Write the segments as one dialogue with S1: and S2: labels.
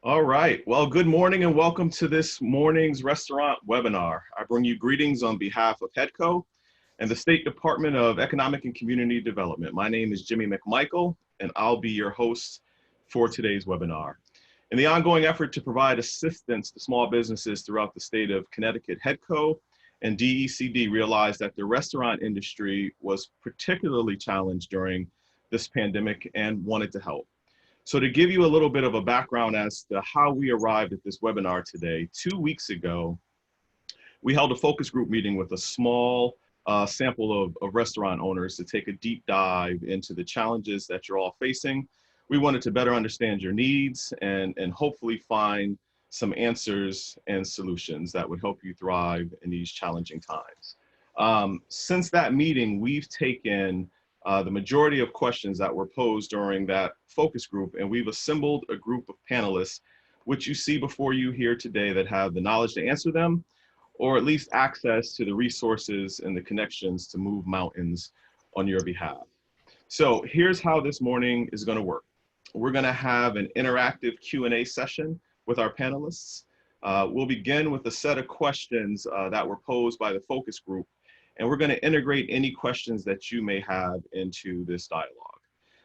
S1: All right. Well, good morning and welcome to this morning's restaurant webinar. I bring you greetings on behalf of HEDCO and the State Department of Economic and Community Development. My name is Jimmy McMikle, and I'll be your host for today's webinar. In the ongoing effort to provide assistance to small businesses throughout the state of Connecticut, HEDCO and DECD realized that the restaurant industry was particularly challenged during this pandemic and wanted to help. So to give you a little bit of a background as to how we arrived at this webinar today, 2 weeks ago, we held a focus group meeting with a small sample of restaurant owners to take a deep dive into the challenges that you're all facing. We wanted to better understand your needs and hopefully find some answers and solutions that would help you thrive in these challenging times. Since that meeting, we've taken the majority of questions that were posed during that focus group, and we've assembled a group of panelists, which you see before you here today, that have the knowledge to answer them, or at least access to the resources and the connections to move mountains on your behalf. So here's how this morning is going to work. We're going to have an interactive Q&A session with our panelists. We'll begin with a set of questions that were posed by the focus group, and we're going to integrate any questions that you may have into this dialogue.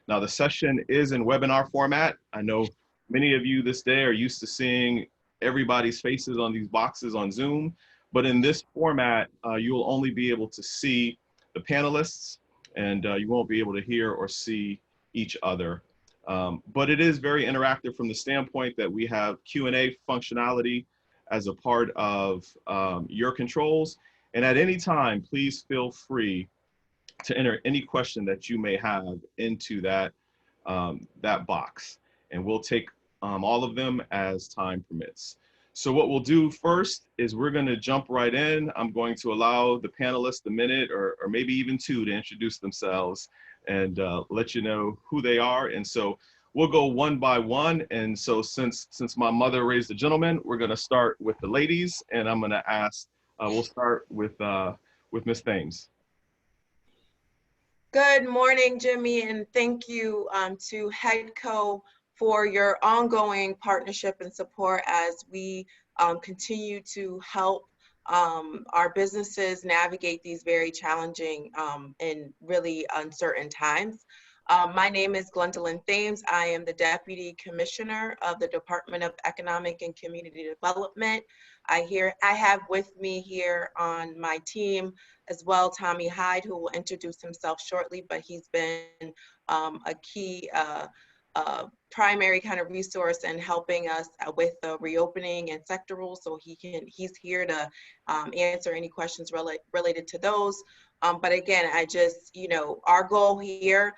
S1: Now, the session is in webinar format. I know many of you this day are used to seeing everybody's faces on these boxes on Zoom, but in this format, you'll only be able to see the panelists, and you won't be able to hear or see each other. But it is very interactive from the standpoint that we have Q&A functionality as a part of your controls. And at any time, please feel free to enter any question that you may have into that, that box. And we'll take all of them as time permits. So what we'll do first is we're going to jump right in. I'm going to allow the panelists a minute or maybe even two to introduce themselves and let you know who they are. And so we'll go one by one. And so since my mother raised a gentleman, we're going to start with the ladies, and I'm going to ask, we'll start with Ms. Thames.
S2: Good morning, Jimmy, and thank you to HEDCO for your ongoing partnership and support as we continue to help our businesses navigate these very challenging and really uncertain times. My name is Glendowlyn Thames. I am the Deputy Commissioner of the Department of Economic and Community Development. I have with me here on my team as well Tommy Hyde, who will introduce himself shortly, but he's been a key primary kind of resource in helping us with the reopening and sector rules. So he's here to answer any questions related to those. But again, our goal here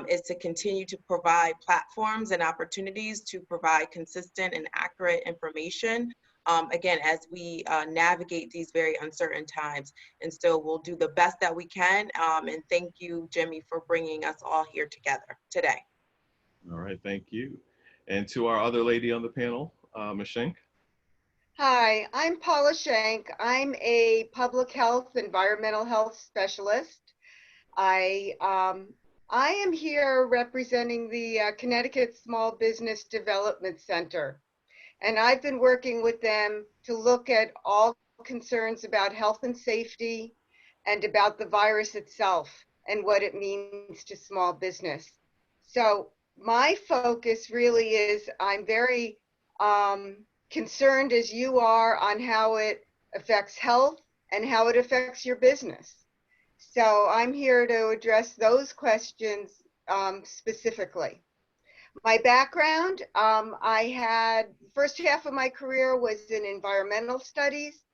S2: is to continue to provide platforms and opportunities to provide consistent and accurate information, again, as we navigate these very uncertain times. And so we'll do the best that we can. And thank you, Jimmy, for bringing us all here together today.
S1: All right, thank you. And to our other lady on the panel, Ms. Schenck.
S3: Hi, I'm Paula Schenck. I'm a public health, environmental health specialist. I am here representing the Connecticut Small Business Development Center, and I've been working with them to look at all concerns about health and safety and about the virus itself and what it means to small business. So my focus really is I'm very concerned as you are on how it affects health and how it affects your business. So I'm here to address those questions specifically. My background, the first half of my career was in environmental studies,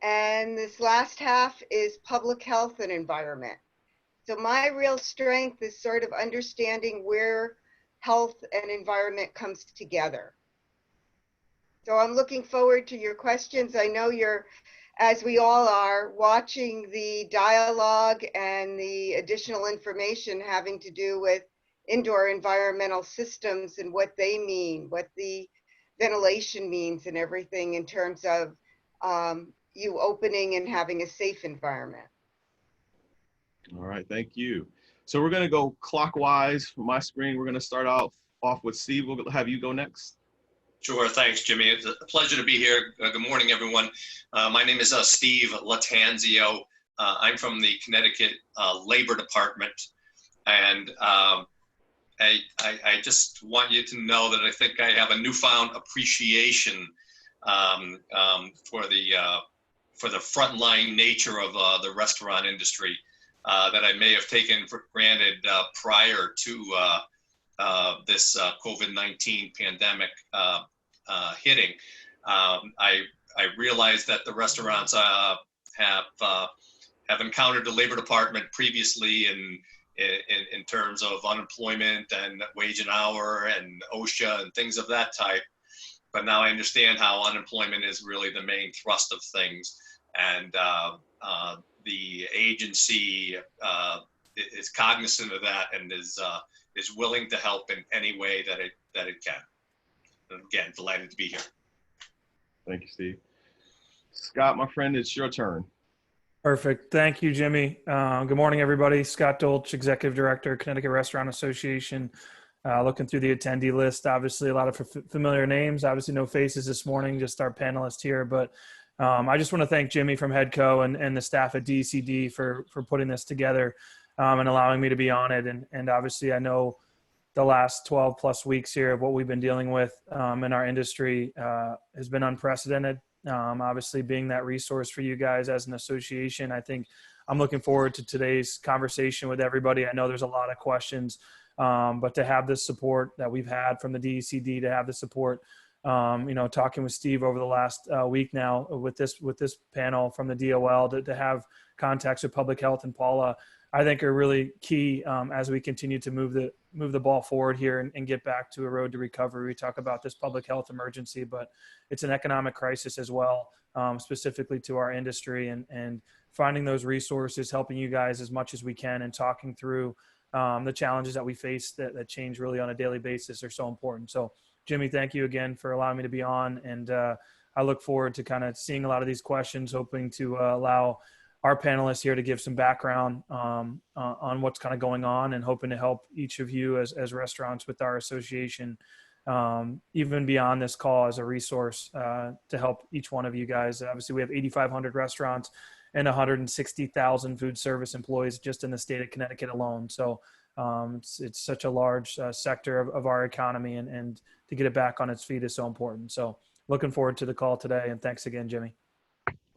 S3: and this last half is public health and environment. So my real strength is sort of understanding where health and environment comes together. So I'm looking forward to your questions. I know you're, as we all are, watching the dialogue and the additional information having to do with indoor environmental systems and what they mean, what the ventilation means and everything in terms of you opening and having a safe environment.
S1: All right, thank you. So we're going to go clockwise from my screen. We're going to start off with Steve. We'll have you go next.
S4: Sure. Thanks, Jimmy. It's a pleasure to be here. Good morning, everyone. My name is Steve Lattanzio. I'm from the Connecticut Labor Department. And I just want you to know that I think I have a newfound appreciation for the frontline nature of the restaurant industry that I may have taken for granted prior to this COVID-19 pandemic hitting. I realized that the restaurants have encountered the labor department previously in terms of unemployment and wage and hour and OSHA and things of that type. But now I understand how unemployment is really the main thrust of things, and the agency is cognizant of that and is willing to help in any way that it can. Again, delighted to be here.
S1: Thank you, Steve. Scott, my friend, it's your turn.
S5: Perfect. Thank you, Jimmy. Good morning, everybody. Scott Dolch, Executive Director, Connecticut Restaurant Association. Looking through the attendee list, obviously a lot of familiar names, obviously no faces this morning, just our panelists here. But I just want to thank Jimmy from HEDCO and the staff at DCD for putting this together and allowing me to be on it. And obviously I know the last 12 plus weeks here of what we've been dealing with in our industry has been unprecedented. Obviously being that resource for you guys as an association, I think I'm looking forward to today's conversation with everybody. I know there's a lot of questions, but to have this support that we've had from the DECD, to have the support, talking with Steve over the last week now with this panel from the DOL, to have contacts with public health and Paula, I think are really key as we continue to move the ball forward here and get back to a road to recovery. We talk about this public health emergency, but it's an economic crisis as well, specifically to our industry, and finding those resources, helping you guys as much as we can, and talking through the challenges that we face that change really on a daily basis are so important. So Jimmy, thank you again for allowing me to be on. And I look forward to kind of seeing a lot of these questions, hoping to allow our panelists here to give some background on what's kind of going on, and hoping to help each of you as restaurants with our association, even beyond this call, as a resource to help each one of you guys. Obviously, we have 8,500 restaurants and 160,000 food service employees just in the state of Connecticut alone. So it's such a large sector of our economy, and to get it back on its feet is so important. So looking forward to the call today, and thanks again, Jimmy.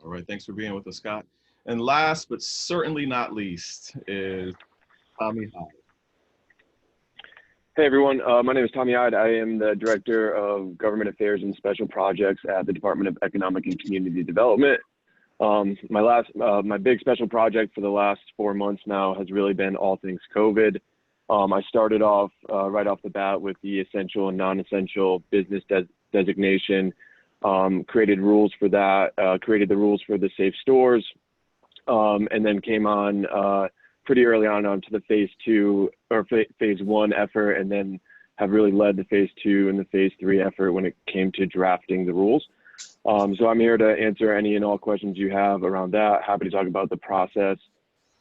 S1: All right, thanks for being with us, Scott. And last but certainly not least is Tommy Hyde.
S6: Hey everyone, my name is Tommy Hyde. I am the Director of Government Affairs and Special Projects at the Department of Economic and Community Development. My big special project for the last 4 months now has really been all things COVID. I started off right off the bat with the essential and non-essential business designation, created rules for that, created the rules for the safe stores, and then came on pretty early on to the phase 2 or phase 1 effort, and then have really led the phase 2 and the phase 3 effort when it came to drafting the rules. So I'm here to answer any and all questions you have around that. Happy to talk about the process.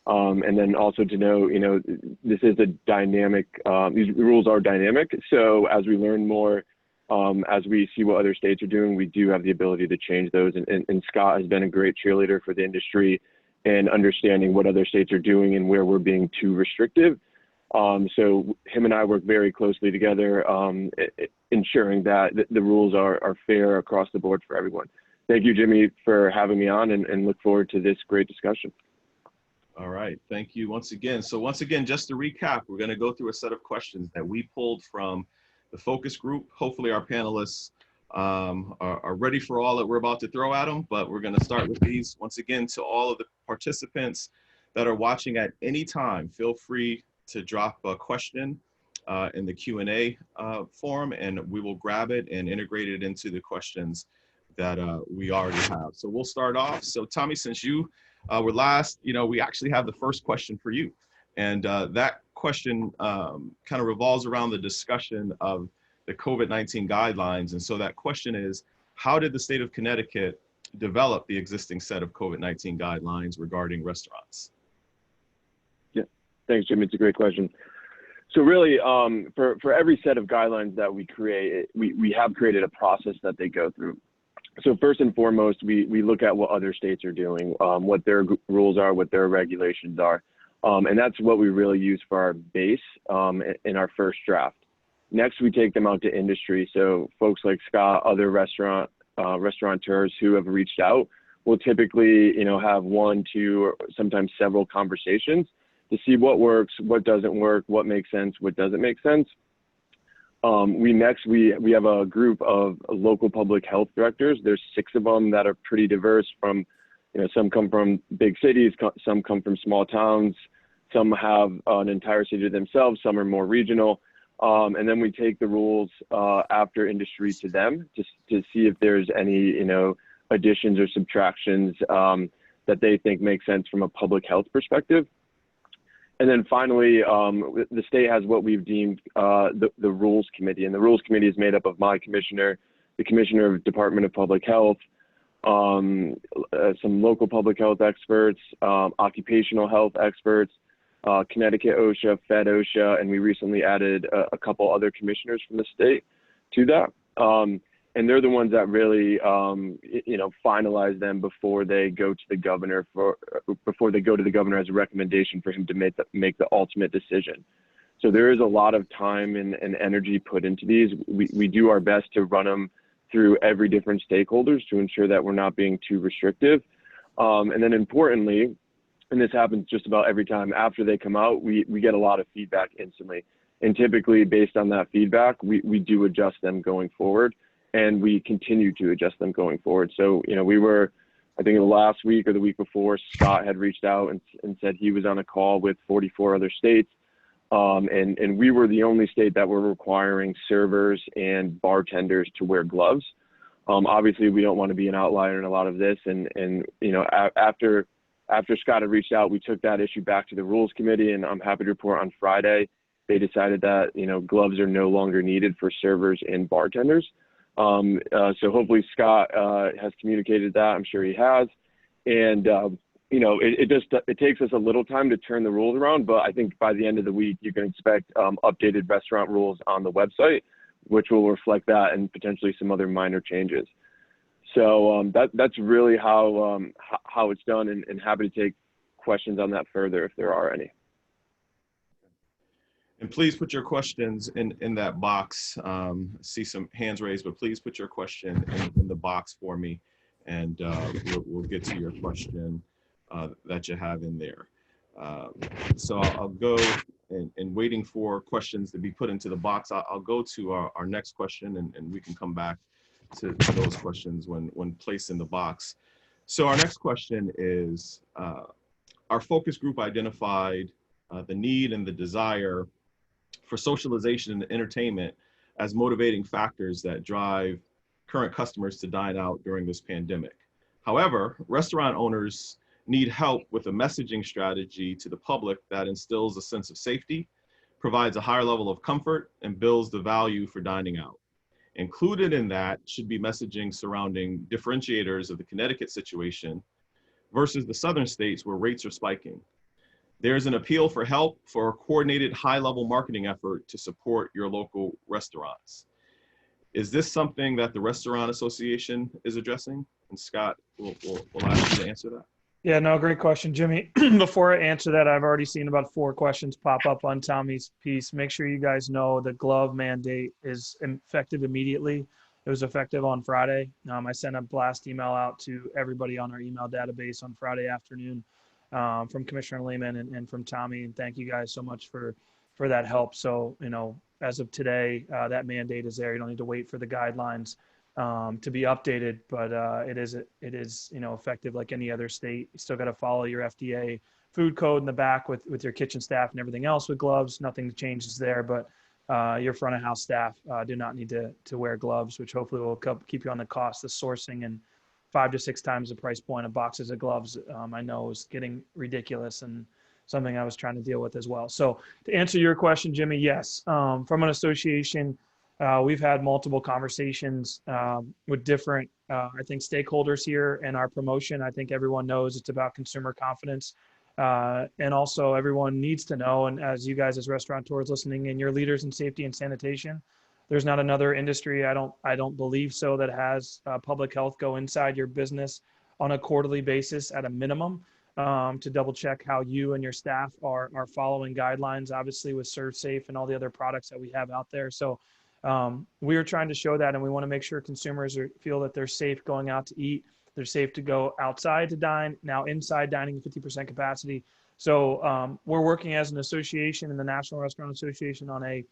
S6: And then also to know, this is a dynamic, these rules are dynamic. So as we learn more, as we see what other states are doing, we do have the ability to change those. And Scott has been a great cheerleader for the industry and understanding what other states are doing and where we're being too restrictive. So him and I work very closely together, ensuring that the rules are fair across the board for everyone. Thank you, Jimmy, for having me on, and look forward to this great discussion.
S1: All right, thank you once again. So once again, just to recap, we're going to go through a set of questions that we pulled from the focus group. Hopefully our panelists are ready for all that we're about to throw at them, but we're going to start with these. Once again, to all of the participants that are watching at any time, feel free to drop a question in the Q&A form, and we will grab it and integrate it into the questions that we already have. So we'll start off. So Tommy, since you were last, we actually have the first question for you. And that question kind of revolves around the discussion of the COVID-19 guidelines. And so that question is, how did the state of Connecticut develop the existing set of COVID-19 guidelines regarding restaurants?
S6: Yeah, thanks, Jimmy. It's a great question. So really, for every set of guidelines that we create, we have created a process that they go through. So first and foremost, we look at what other states are doing, what their rules are, what their regulations are. And that's what we really use for our base in our first draft. Next, we take them out to industry. So folks like Scott, other restaurateurs who have reached out will typically, have 1, 2, or sometimes several conversations to see what works, what doesn't work, what makes sense, what doesn't make sense. We have a group of local public health directors. There's 6 of them that are pretty diverse from, some come from big cities, some come from small towns, some have an entire city to themselves, some are more regional. And then we take the rules after industry to them to see if there's any, additions or subtractions that they think make sense from a public health perspective. And then finally, the state has what we've deemed the Rules Committee. And the Rules Committee is made up of my commissioner, the commissioner of Department of Public Health, some local public health experts, occupational health experts, Connecticut OSHA, Fed OSHA, and we recently added a couple other commissioners from the state to that. And they're the ones that really, finalize them before they go to the governor as a recommendation for him to make the ultimate decision. So there is a lot of time and energy put into these. We do our best to run them through every different stakeholders to ensure that we're not being too restrictive. And then importantly, and this happens just about every time after they come out, we get a lot of feedback instantly. And typically based on that feedback, we do adjust them going forward. And we continue to adjust them going forward. So, we were, I think the last week or the week before, Scott had reached out and said he was on a call with 44 other states. And we were the only state that were requiring servers and bartenders to wear gloves. Obviously, we don't want to be an outlier in a lot of this. And after Scott had reached out, we took that issue back to the Rules Committee. And I'm happy to report on Friday, they decided that, gloves are no longer needed for servers and bartenders. So hopefully Scott has communicated that. I'm sure he has. And, it takes us a little time to turn the rules around, but I think by the end of the week, you can expect updated restaurant rules on the website, which will reflect that and potentially some other minor changes. So that's really how it's done, and happy to take questions on that further if there are any.
S1: And please put your questions in that box. See some hands raised, but please put your question in the box for me, and we'll get to your question that you have in there. So I'll go, and waiting for questions to be put into the box, I'll go to our next question, and we can come back to those questions when placed in the box. So our next question is, our focus group identified the need and the desire for socialization and entertainment as motivating factors that drive current customers to dine out during this pandemic. However, restaurant owners need help with a messaging strategy to the public that instills a sense of safety, provides a higher level of comfort, and builds the value for dining out. Included in that should be messaging surrounding differentiators of the Connecticut situation versus the southern states where rates are spiking. There's an appeal for help for a coordinated high-level marketing effort to support your local restaurants. Is this something that the Restaurant Association is addressing? And Scott, we'll ask you to answer that.
S5: Yeah, no, great question, Jimmy. Before I answer that, I've already seen about 4 questions pop up on Tommy's piece. Make sure you guys know the glove mandate is effective immediately. It was effective on Friday. I sent a blast email out to everybody on our email database on Friday afternoon. From Commissioner Lehman and from Tommy, and thank you guys so much for that help. So, as of today, that mandate is there. You don't need to wait for the guidelines to be updated, but it is effective like any other state. You still got to follow your FDA food code in the back with your kitchen staff and everything else with gloves. Nothing changes there, but your front of house staff do not need to wear gloves, which hopefully will keep you on the cost of sourcing, and 5 to 6 times the price point of boxes of gloves, I know is getting ridiculous, and something I was trying to deal with as well. So to answer your question, Jimmy, yes, from an association, we've had multiple conversations with different, I think, stakeholders here in our promotion. I think everyone knows it's about consumer confidence. And also everyone needs to know, and as you guys as restaurateurs listening in, you're leaders in safety and sanitation. There's not another industry, I don't believe so, that has public health go inside your business on a quarterly basis at a minimum, to double check how you and your staff are following guidelines, obviously with ServSafe and all the other products that we have out there. So we are trying to show that, and we want to make sure consumers feel that they're safe going out to eat. They're safe to go outside to dine, now inside dining 50% capacity. So we're working as an association in the National Restaurant Association on a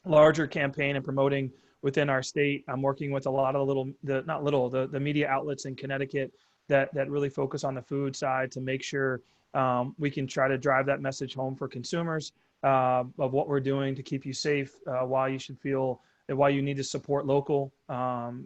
S5: larger campaign and promoting within our state. I'm working with a lot of the media outlets in Connecticut that really focus on the food side to make sure we can try to drive that message home for consumers of what we're doing to keep you safe, why you should feel, why you need to support local.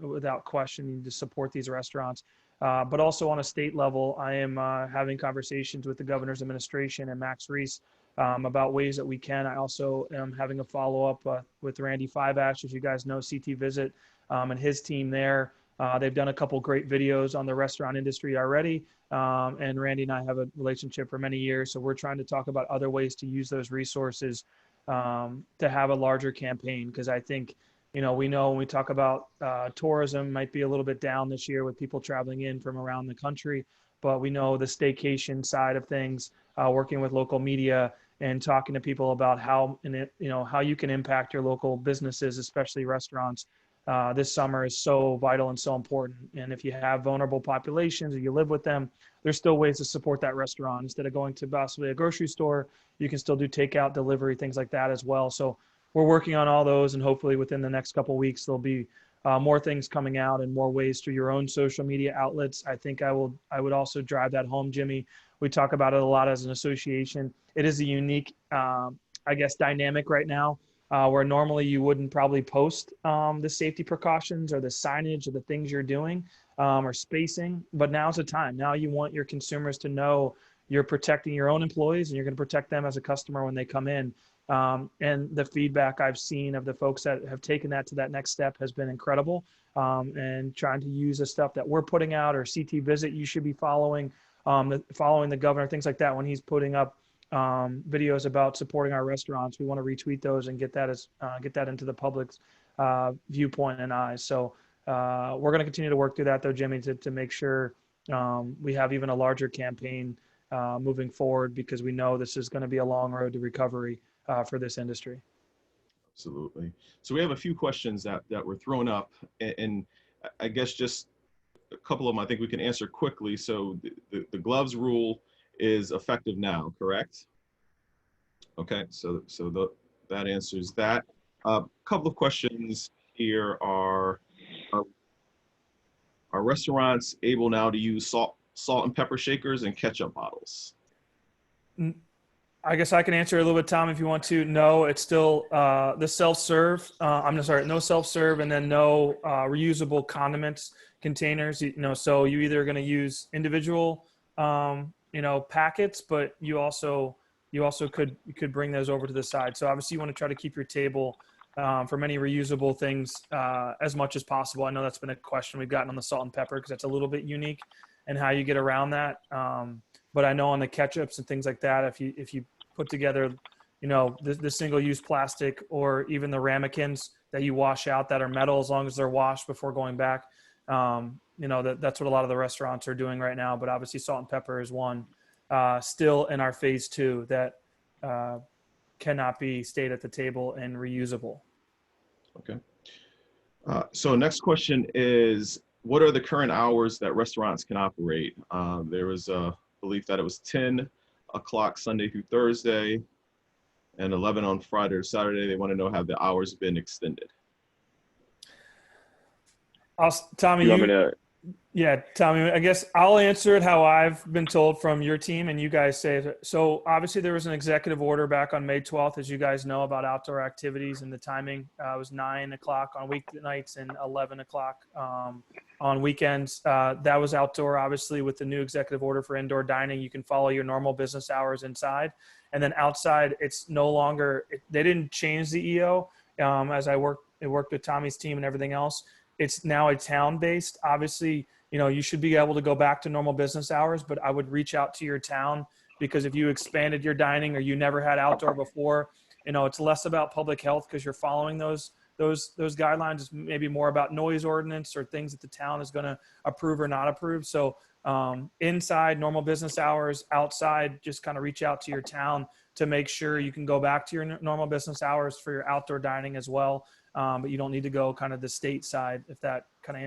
S5: Without question, you need to support these restaurants. But also on a state level, I am having conversations with the governor's administration and Max Reese about ways that we can. I also am having a follow-up with Randy Fiveash, as you guys know, CT Visit, and his team there. They've done a couple great videos on the restaurant industry already. And Randy and I have a relationship for many years. So we're trying to talk about other ways to use those resources to have a larger campaign. Because I think, we know when we talk about tourism might be a little bit down this year with people traveling in from around the country, but we know the staycation side of things, working with local media and talking to people about how you can impact your local businesses, especially restaurants. This summer is so vital and so important. And if you have vulnerable populations or you live with them, there's still ways to support that restaurant. Instead of going to possibly a grocery store, you can still do takeout, delivery, things like that as well. So we're working on all those, and hopefully within the next couple of weeks, there'll be more things coming out and more ways through your own social media outlets. I think I would also drive that home, Jimmy. We talk about it a lot as an association. It is a unique, dynamic right now. Where normally you wouldn't probably post the safety precautions or the signage or the things you're doing or spacing, but now's the time. Now you want your consumers to know you're protecting your own employees and you're going to protect them as a customer when they come in. And the feedback I've seen of the folks that have taken that to that next step has been incredible. And trying to use the stuff that we're putting out, or CT Visit, you should be following the governor, things like that. When he's putting up videos about supporting our restaurants, we want to retweet those and get that into the public's viewpoint and eyes. So we're going to continue to work through that, though, Jimmy, to make sure we have even a larger campaign moving forward, because we know this is going to be a long road to recovery for this industry.
S1: Absolutely. So we have a few questions that were thrown up, and I guess just a couple of them I think we can answer quickly. So the gloves rule is effective now, correct? Okay, so that answers that. A couple of questions here are restaurants able now to use salt and pepper shakers and ketchup bottles?
S5: I guess I can answer a little bit, Tom, if you want to. No, it's still the self-serve. No self-serve, and then no reusable condiments containers. So you either going to use individual packets, but you also could bring those over to the side. So obviously you want to try to keep your table for many reusable things as much as possible. I know that's been a question we've gotten on the salt and pepper, because that's a little bit unique and how you get around that. But I know on the ketchups and things like that, if you put together, the single-use plastic, or even the ramekins that you wash out that are metal, as long as they're washed before going back, that's what a lot of the restaurants are doing right now. But obviously salt and pepper is one still in our phase 2 that cannot be stayed at the table and reusable.
S1: Okay. So next question is, what are the current hours that restaurants can operate? There was a belief that it was 10 o'clock Sunday through Thursday and 11 on Friday or Saturday. They want to know, have the hours been extended?
S5: Tommy, I guess I'll answer it how I've been told from your team, and you guys say it. So obviously there was an executive order back on May 12th, as you guys know, about outdoor activities, and the timing was 9 o'clock on weeknights and 11 o'clock on weekends. That was outdoor. Obviously, with the new executive order for indoor dining, you can follow your normal business hours inside. And then outside, it's no longer, they didn't change the EO as I worked with Tommy's team and everything else. It's now a town-based. Obviously, you should be able to go back to normal business hours, but I would reach out to your town because if you expanded your dining or you never had outdoor before, it's less about public health because you're following those guidelines. It's maybe more about noise ordinance or things that the town is going to approve or not approve. So inside, normal business hours; outside, just kind of reach out to your town to make sure you can go back to your normal business hours for your outdoor dining as well. But you don't need to go kind of the state side, if that kind of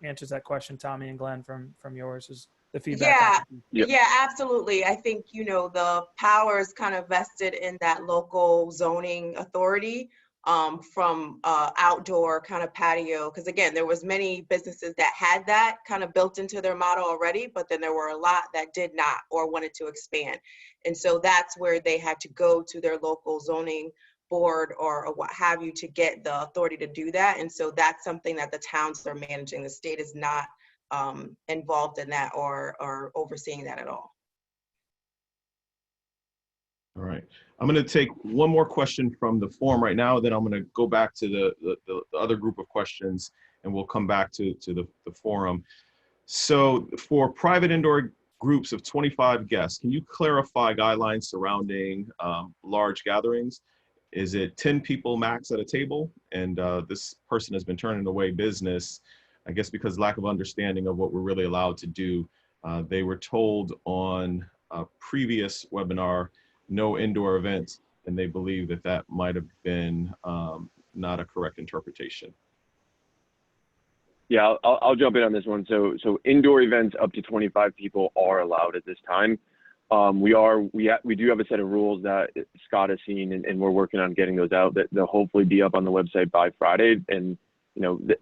S5: answers that question, Tommy and Glenn, from yours is the feedback.
S2: Yeah, absolutely. I think, the power is kind of vested in that local zoning authority from outdoor kind of patio. Because again, there was many businesses that had that kind of built into their model already, but then there were a lot that did not or wanted to expand. And so that's where they had to go to their local zoning board or what have you to get the authority to do that. And so that's something that the towns are managing. The state is not involved in that or overseeing that at all.
S1: All right. I'm going to take one more question from the forum right now, then I'm going to go back to the other group of questions, and we'll come back to the forum. So for private indoor groups of 25 guests, can you clarify guidelines surrounding large gatherings? Is it 10 people max at a table? And this person has been turning away business, I guess, because lack of understanding of what we're really allowed to do. They were told on a previous webinar, no indoor events, and they believe that might have been not a correct interpretation.
S6: Yeah, I'll jump in on this one. So indoor events up to 25 people are allowed at this time. We do have a set of rules that Scott has seen, and we're working on getting those out. That they'll hopefully be up on the website by Friday, and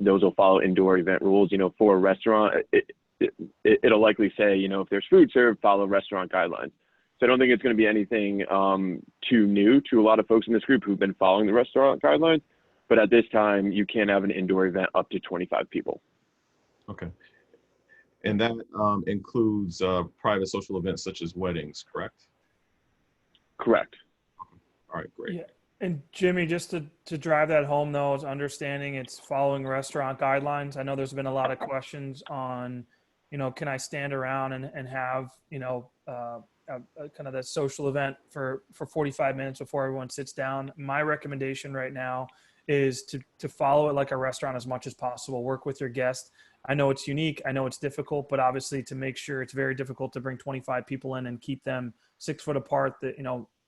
S6: those will follow indoor event rules. For a restaurant, it'll likely say, if there's food served, follow restaurant guidelines. So I don't think it's going to be anything too new to a lot of folks in this group who've been following the restaurant guidelines. But at this time, you can't have an indoor event up to 25 people.
S1: Okay. And that includes private social events such as weddings, correct?
S6: Correct.
S1: Okay. All right, great.
S5: Yeah. And Jimmy, just to drive that home, though, is understanding it's following restaurant guidelines. I know there's been a lot of questions on, can I stand around and have, kind of the social event for 45 minutes before everyone sits down. My recommendation right now is to follow it like a restaurant as much as possible. Work with your guests. I know it's unique. I know it's difficult, but obviously to make sure it's very difficult to bring 25 people in and keep them 6 foot apart, that,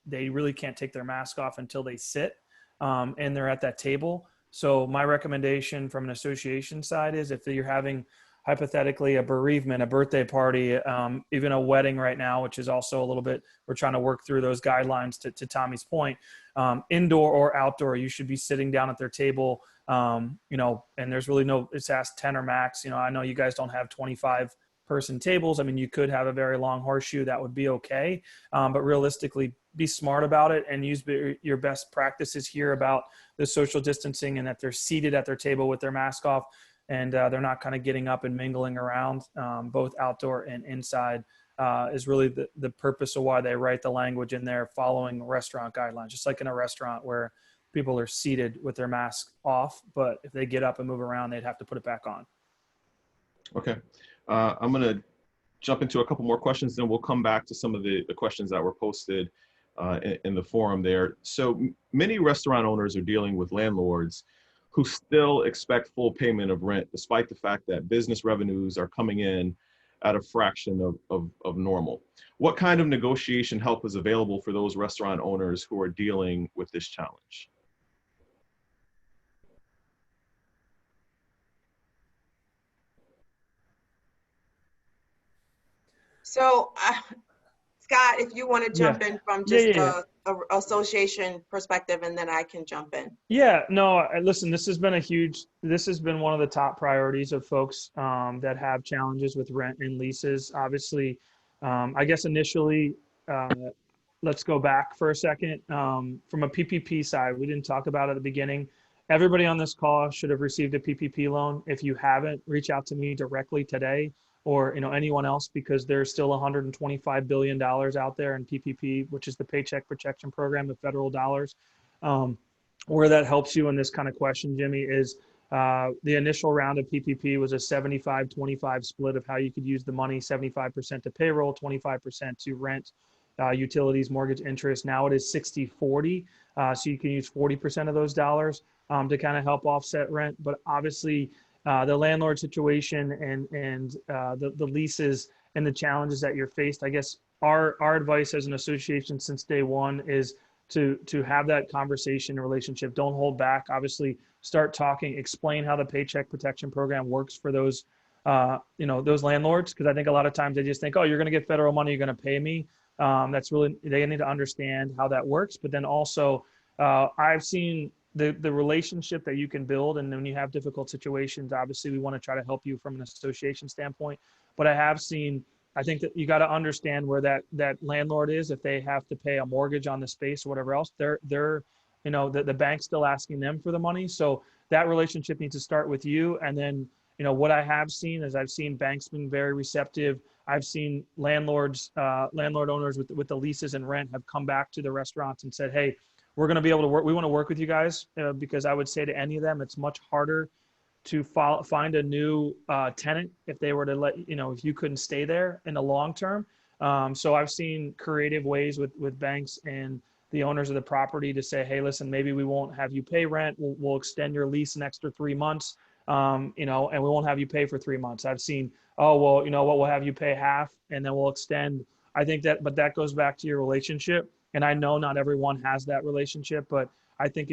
S5: they really can't take their mask off until they sit and they're at that table. So my recommendation from an association side is if you're having hypothetically a bereavement, a birthday party, even a wedding right now, which is also a little bit, we're trying to work through those guidelines to Tommy's point, indoor or outdoor, you should be sitting down at their table, and there's really it's asked 10 or max. I know you guys don't have 25 person tables. I mean, you could have a very long horseshoe, that would be okay. But realistically, be smart about it and use your best practices here about the social distancing and that they're seated at their table with their mask off. And they're not kind of getting up and mingling around, both outdoor and inside, is really the purpose of why they write the language in there following restaurant guidelines, just like in a restaurant where people are seated with their mask off, but if they get up and move around, they'd have to put it back on.
S1: Okay. I'm going to jump into a couple more questions, then we'll come back to some of the questions that were posted in the forum there. So many restaurant owners are dealing with landlords who still expect full payment of rent, despite the fact that business revenues are coming in at a fraction of normal. What kind of negotiation help is available for those restaurant owners who are dealing with this challenge?
S2: So, Scott, if you want to jump in from just a association perspective, and then I can jump in.
S5: Yeah, no, listen, this has been one of the top priorities of folks that have challenges with rent and leases. Obviously, I guess initially, let's go back for a second. From a PPP side, we didn't talk about it at the beginning. Everybody on this call should have received a PPP loan. If you haven't, reach out to me directly today, or anyone else, because there's still $125 billion out there in PPP, which is the Paycheck Protection Program of federal dollars. Where that helps you in this kind of question, Jimmy, is the initial round of PPP was a 75-25 split of how you could use the money, 75% to payroll, 25% to rent. utilities, mortgage, interest. Now it is 60/40. So you can use 40% of those dollars to kind of help offset rent. But obviously, the landlord situation and the leases and the challenges that you're faced, I guess our advice as an association since day one is to have that conversation and relationship. Don't hold back. Obviously, start talking, explain how the Paycheck Protection Program works for those those landlords, because I think a lot of times they just think, oh, you're going to get federal money, you're going to pay me. That's really, they need to understand how that works. But then also, I've seen the relationship that you can build, and when you have difficult situations, obviously we want to try to help you from an association standpoint. But I have seen, I think that you got to understand where that landlord is. If they have to pay a mortgage on the space or whatever else, they're the bank's still asking them for the money. So that relationship needs to start with you. And then, what I have seen is I've seen banks being very receptive. I've seen landlord owners with the leases and rent have come back to the restaurants and said, hey, we're going to be able to work. We want to work with you guys, because I would say to any of them, it's much harder to find a new tenant if they were to if you couldn't stay there in the long term. So I've seen creative ways with banks and the owners of the property to say, hey, listen, maybe we won't have you pay rent. We'll extend your lease an extra 3 months, and we won't have you pay for 3 months. I've seen, oh, well, we'll have you pay half and then we'll extend. But that goes back to your relationship. And I know not everyone has that relationship, but I think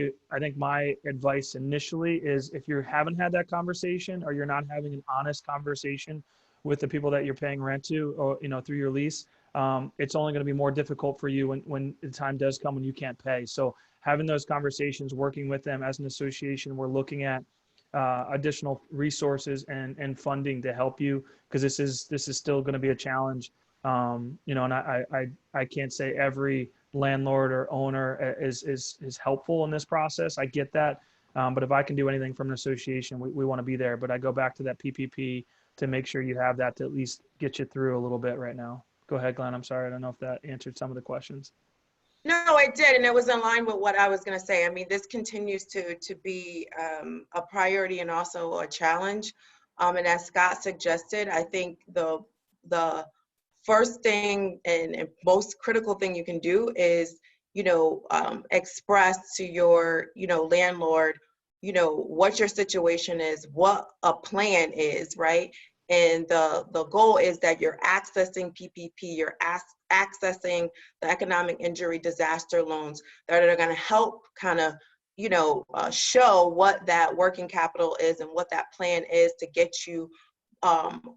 S5: my advice initially is, if you haven't had that conversation, or you're not having an honest conversation with the people that you're paying rent to, or through your lease, it's only going to be more difficult for you when the time does come when you can't pay. So having those conversations, working with them as an association, we're looking at additional resources and funding to help you, because this is still going to be a challenge. And I can't say every landlord or owner is helpful in this process. I get that. But if I can do anything from an association, we want to be there. But I go back to that PPP to make sure you have that to at least get you through a little bit right now. Go ahead, Glenn. I'm sorry. I don't know if that answered some of the questions.
S2: No, I did, and it was in line with what I was going to say. I mean, this continues to be a priority and also a challenge. And as Scott suggested, I think the first thing and most critical thing you can do is, express to your, landlord, what your situation is, what a plan is, right? And the goal is that you're accessing PPP, you're accessing the economic injury disaster loans that are going to help kind of, show what that working capital is and what that plan is to get you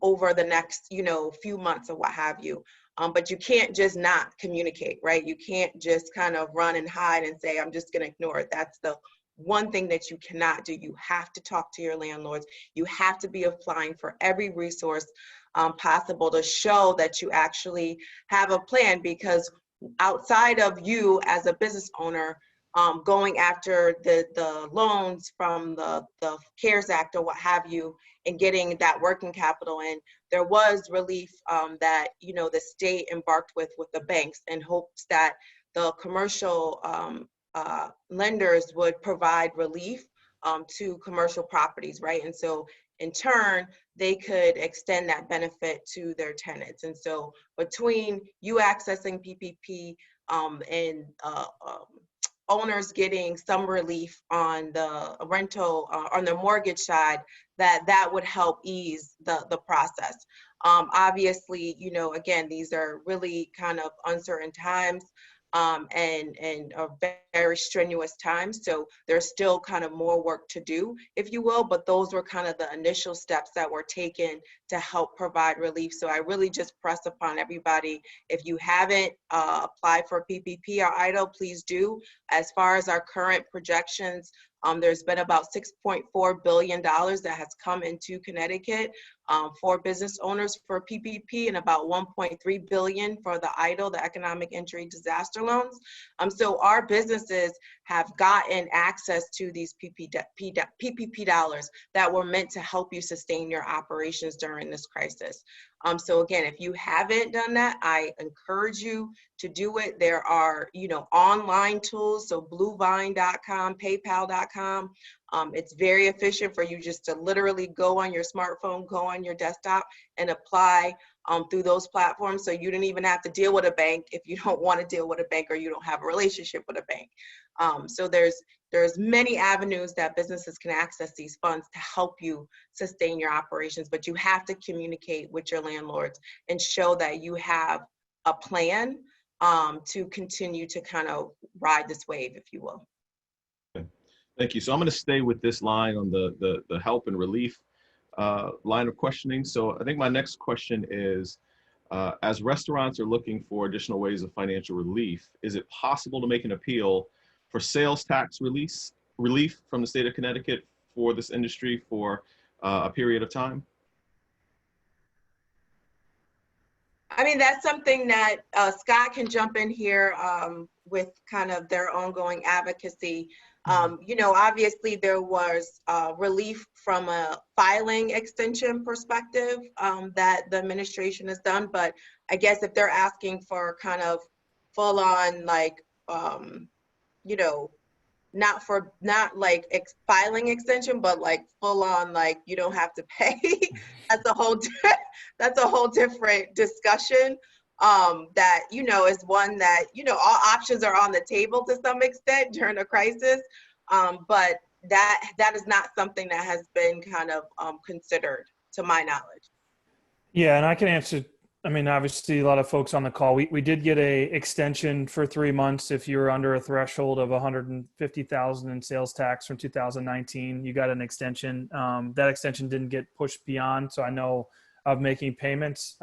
S2: over the next, few months or what have you. But you can't just not communicate, right? You can't just kind of run and hide and say, I'm just going to ignore it. That's the one thing that you cannot do. You have to talk to your landlords. You have to be applying for every resource possible to show that you actually have a plan, because outside of you as a business owner, going after the loans from the CARES Act or what have you, and getting that working capital in, there was relief that the state embarked with the banks in hopes that the commercial lenders would provide relief to commercial properties, right? And so in turn, they could extend that benefit to their tenants. And so between you accessing PPP and owners getting some relief on the rental, on the mortgage side, that would help ease the process. Obviously, again, these are really kind of uncertain times. And are very strenuous times. So there's still kind of more work to do, if you will, but those were kind of the initial steps that were taken to help provide relief. So I really just press upon everybody, if you haven't applied for PPP or EIDL, please do. As far as our current projections, there's been about $6.4 billion that has come into Connecticut for business owners for PPP, and about $1.3 billion for the EIDL, the economic injury disaster loans. So our businesses have gotten access to these PPP dollars that were meant to help you sustain your operations during this crisis. So again, if you haven't done that, I encourage you to do it. There are, online tools, so bluevine.com, paypal.com. It's very efficient for you just to literally go on your smartphone, go on your desktop and apply through those platforms. So you didn't even have to deal with a bank if you don't want to deal with a bank or you don't have a relationship with a bank. So there's many avenues that businesses can access these funds to help you sustain your operations, but you have to communicate with your landlords and show that you have a plan to continue to kind of ride this wave, if you will.
S1: Okay. Thank you. So I'm going to stay with this line on the help and relief line of questioning. So I think my next question is, as restaurants are looking for additional ways of financial relief, is it possible to make an appeal for sales tax relief from the state of Connecticut for this industry for a period of time?
S2: I mean, that's something that Scott can jump in here with kind of their ongoing advocacy. You know, obviously there was relief from a filing extension perspective that the administration has done, but I guess if they're asking for kind of full on like, you know, not like filing extension, but like full on, like you don't have to pay. That's a whole different discussion. That, you know, is one that, you know, all options are on the table to some extent during a crisis. But that is not something that has been kind of considered to my knowledge.
S5: Yeah, and I can answer. I mean, obviously, a lot of folks on the call. We did get a extension for 3 months. If you were under a threshold of $150,000 in sales tax from 2019, you got an extension. That extension didn't get pushed beyond, so I know of making payments.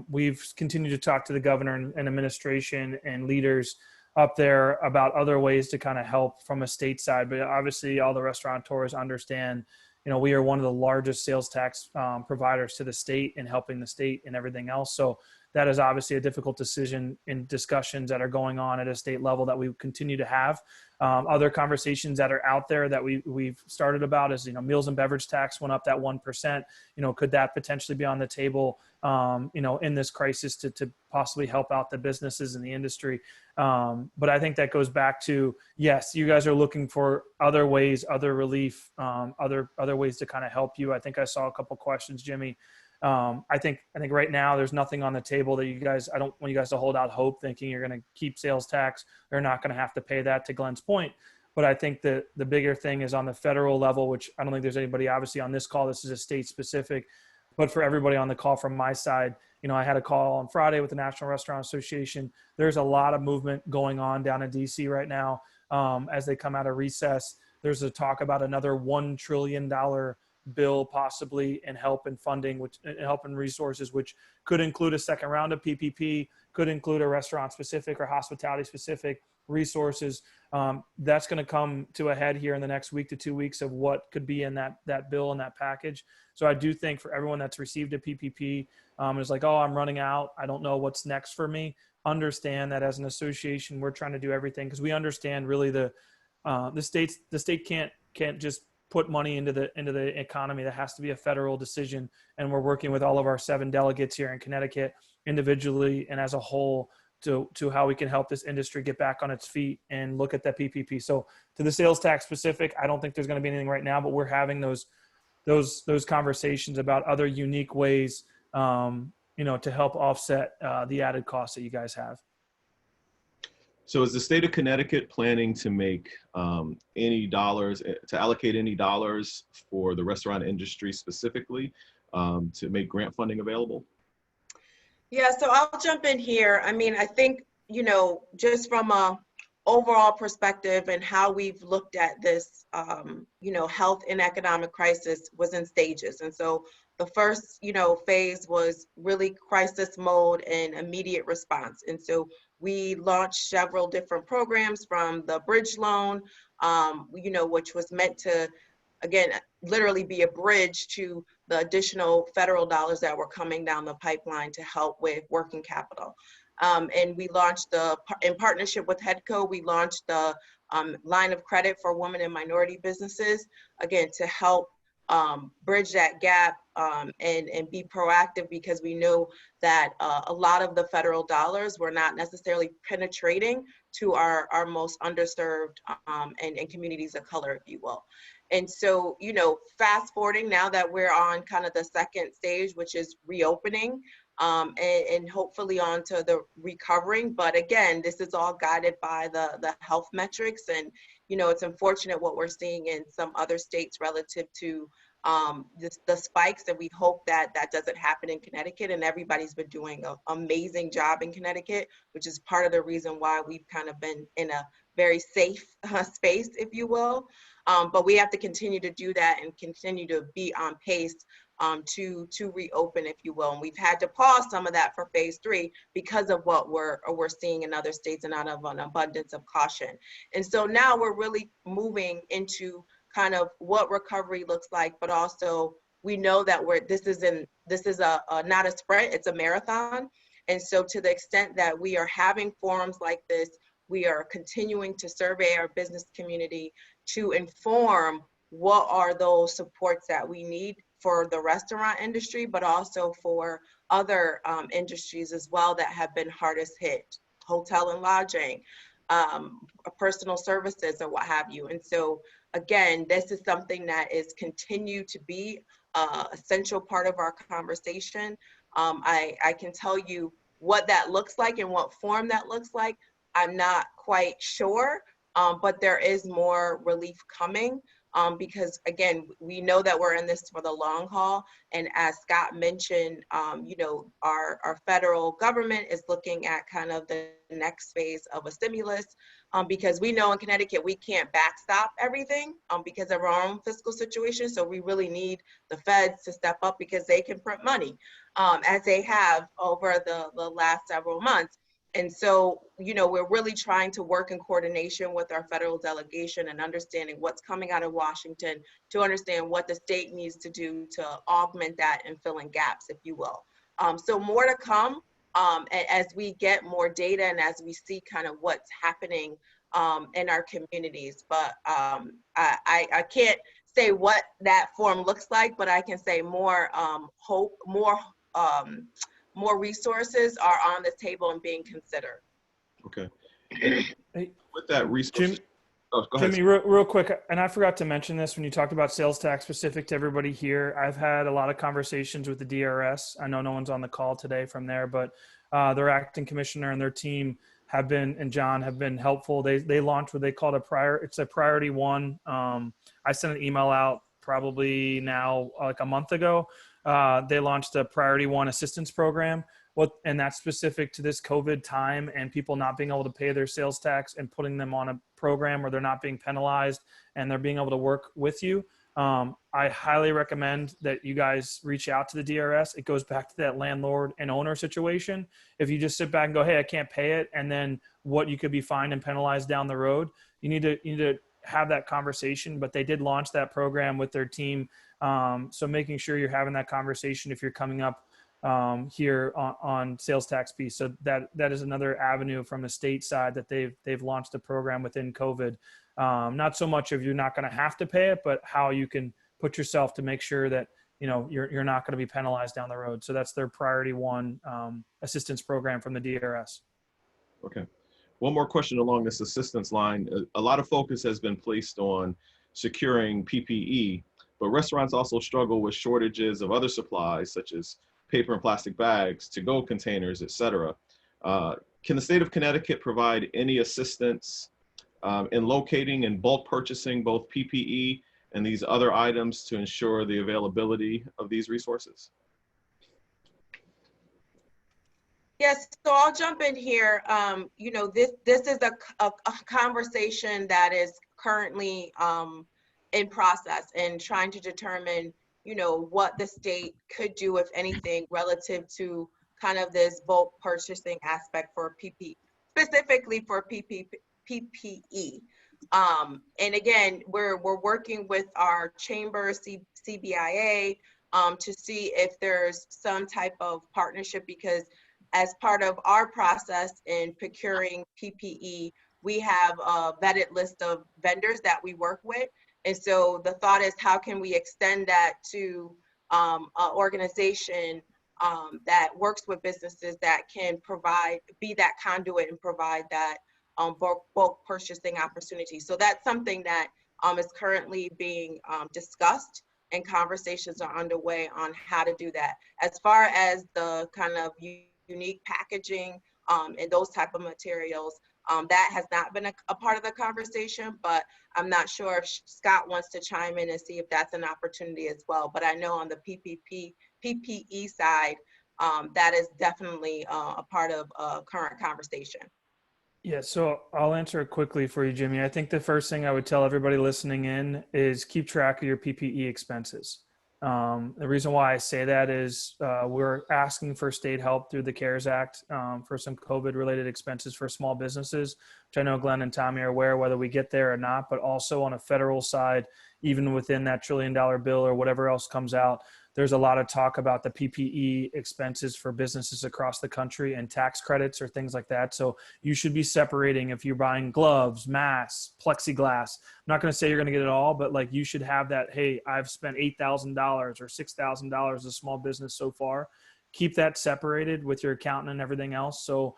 S5: We've continued to talk to the governor and administration and leaders up there about other ways to kind of help from a state side. But obviously, all the restaurateurs understand, you know, we are one of the largest sales tax providers to the state and helping the state and everything else. So that is obviously a difficult decision in discussions that are going on at a state level that we continue to have. Other conversations that are out there that we've started about is, you know, meals and beverage tax went up that 1%. You know, could that potentially be on the table, you know, in this crisis to possibly help out the businesses in the industry? But I think that goes back to, yes, you guys are looking for other ways, other relief, other ways to kind of help you. I think I saw a couple questions, Jimmy. I think right now there's nothing on the table that you guys, I don't want you guys to hold out hope thinking you're going to keep sales tax. They're not going to have to pay that, to Glenn's point. But I think that the bigger thing is on the federal level, which I don't think there's anybody obviously on this call. This is a state specific, but for everybody on the call from my side, you know, I had a call on Friday with the National Restaurant Association. There's a lot of movement going on down in DC right now as they come out of recess. There's a talk about another $1 trillion bill possibly in help and funding, which help and resources, which could include a second round of PPP, could include a restaurant specific or hospitality specific resources. That's going to come to a head here in the next week to 2 weeks of what could be in that bill and that package. So I do think for everyone that's received a PPP, is like, oh, I'm running out, I don't know what's next for me. Understand that as an association, we're trying to do everything because we understand really the state can't just put money into the economy. That has to be a federal decision. And we're working with all of our 7 delegates here in Connecticut individually and as a whole to how we can help this industry get back on its feet and look at that PPP. So to the sales tax specific, I don't think there's going to be anything right now, but we're having those conversations about other unique ways, you know, to help offset the added costs that you guys have.
S1: So is the state of Connecticut planning to make allocate any dollars for the restaurant industry specifically to make grant funding available?
S2: Yeah, so I'll jump in here. I mean, I think, you know, just from a overall perspective and how we've looked at this, you know, health and economic crisis was in stages. And so the first, you know, phase was really crisis mode and immediate response. And so we launched several different programs, from the bridge loan, you know, which was meant to, again, literally be a bridge to the additional federal dollars that were coming down the pipeline to help with working capital. And we launched in partnership with HEDCO, we launched the line of credit for women and minority businesses, again, to help bridge that gap and be proactive, because we know that a lot of the federal dollars were not necessarily penetrating to our most underserved and communities of color, if you will. And so, you know, fast forwarding now that we're on kind of the second stage, which is reopening, and hopefully on to the recovering. But again, this is all guided by the health metrics. And, you know, it's unfortunate what we're seeing in some other states relative to the spikes, and we hope that that doesn't happen in Connecticut. And everybody's been doing an amazing job in Connecticut, which is part of the reason why we've kind of been in a very safe space, if you will. But we have to continue to do that and continue to be on pace to reopen, if you will. And we've had to pause some of that for phase 3 because of what we're seeing in other states and out of an abundance of caution. And so now we're really moving into kind of what recovery looks like, but also we know that this is not a sprint, it's a marathon. And so to the extent that we are having forums like this, we are continuing to survey our business community to inform what are those supports that we need for the restaurant industry, but also for other industries as well that have been hardest hit, hotel and lodging, personal services or what have you. And so again, this is something that is continued to be an essential part of our conversation. I can tell you what that looks like and what form that looks like. I'm not quite sure, but there is more relief coming. Because again, we know that we're in this for the long haul. And as Scott mentioned, you know, our federal government is looking at kind of the next phase of a stimulus, because we know in Connecticut, we can't backstop everything because of our own fiscal situation. So we really need the feds to step up because they can print money as they have over the last several months. And so, you know, we're really trying to work in coordination with our federal delegation and understanding what's coming out of Washington to understand what the state needs to do to augment that and fill in gaps, if you will. So more to come as we get more data and as we see kind of what's happening in our communities. But I can't say what that form looks like, but I can say more hope, more resources are on the table and being considered.
S1: Okay.
S5: Hey,
S1: With that resource, go ahead.
S5: Jimmy, real quick, and I forgot to mention this when you talked about sales tax specific to everybody here. I've had a lot of conversations with the DRS. I know no one's on the call today from there, but their acting commissioner and their team have been, and John have been helpful. They launched what they called it's a priority one. I sent an email out probably now like a month ago. They launched a priority one assistance program, and that's specific to this COVID time and people not being able to pay their sales tax and putting them on a program where they're not being penalized and they're being able to work with you. I highly recommend that you guys reach out to the DRS. It goes back to that landlord and owner situation. If you just sit back and go, hey, I can't pay it, and then what you could be fined and penalized down the road, you need to have that conversation. But they did launch that program with their team. So making sure you're having that conversation if you're coming up here on sales tax piece. So that is another avenue from the state side that they've launched a program within COVID. Not so much if you're not going to have to pay it, but how you can put yourself to make sure that, you know, you're not going to be penalized down the road. So that's their priority one assistance program from the DRS.
S1: Okay. One more question along this assistance line. A lot of focus has been placed on securing PPE, but restaurants also struggle with shortages of other supplies such as paper and plastic bags, to-go containers, et cetera. Can the state of Connecticut provide any assistance in locating and bulk purchasing both PPE and these other items to ensure the availability of these resources?
S2: Yes, so I'll jump in here. You know, this is a conversation that is currently in process and trying to determine, you know, what the state could do, if anything, relative to kind of this bulk purchasing aspect for PPE, specifically for PPE. And again, we're working with our chamber, CBIA, to see if there's some type of partnership, because as part of our process in procuring PPE, we have a vetted list of vendors that we work with. And so the thought is, how can we extend that to an organization that works with businesses that can be that conduit and provide that bulk purchasing opportunity. So that's something that is currently being discussed and conversations are underway on how to do that. As far as the kind of unique packaging and those type of materials, that has not been a part of the conversation, but I'm not sure if Scott wants to chime in and see if that's an opportunity as well. But I know on the PPE side, that is definitely a part of current conversation.
S5: Yeah, so I'll answer it quickly for you, Jimmy. I think the first thing I would tell everybody listening in is keep track of your PPE expenses. The reason why I say that is we're asking for state help through the CARES Act for some COVID-related expenses for small businesses, which I know Glenn and Tommy are aware whether we get there or not, but also on a federal side, even within that $1 trillion bill or whatever else comes out, there's a lot of talk about the PPE expenses for businesses across the country and tax credits or things like that. So you should be separating if you're buying gloves, masks, plexiglass. I'm not going to say you're going to get it all, but like you should have that, hey, I've spent $8,000 or $6,000 as a small business so far. Keep that separated with your accountant and everything else. So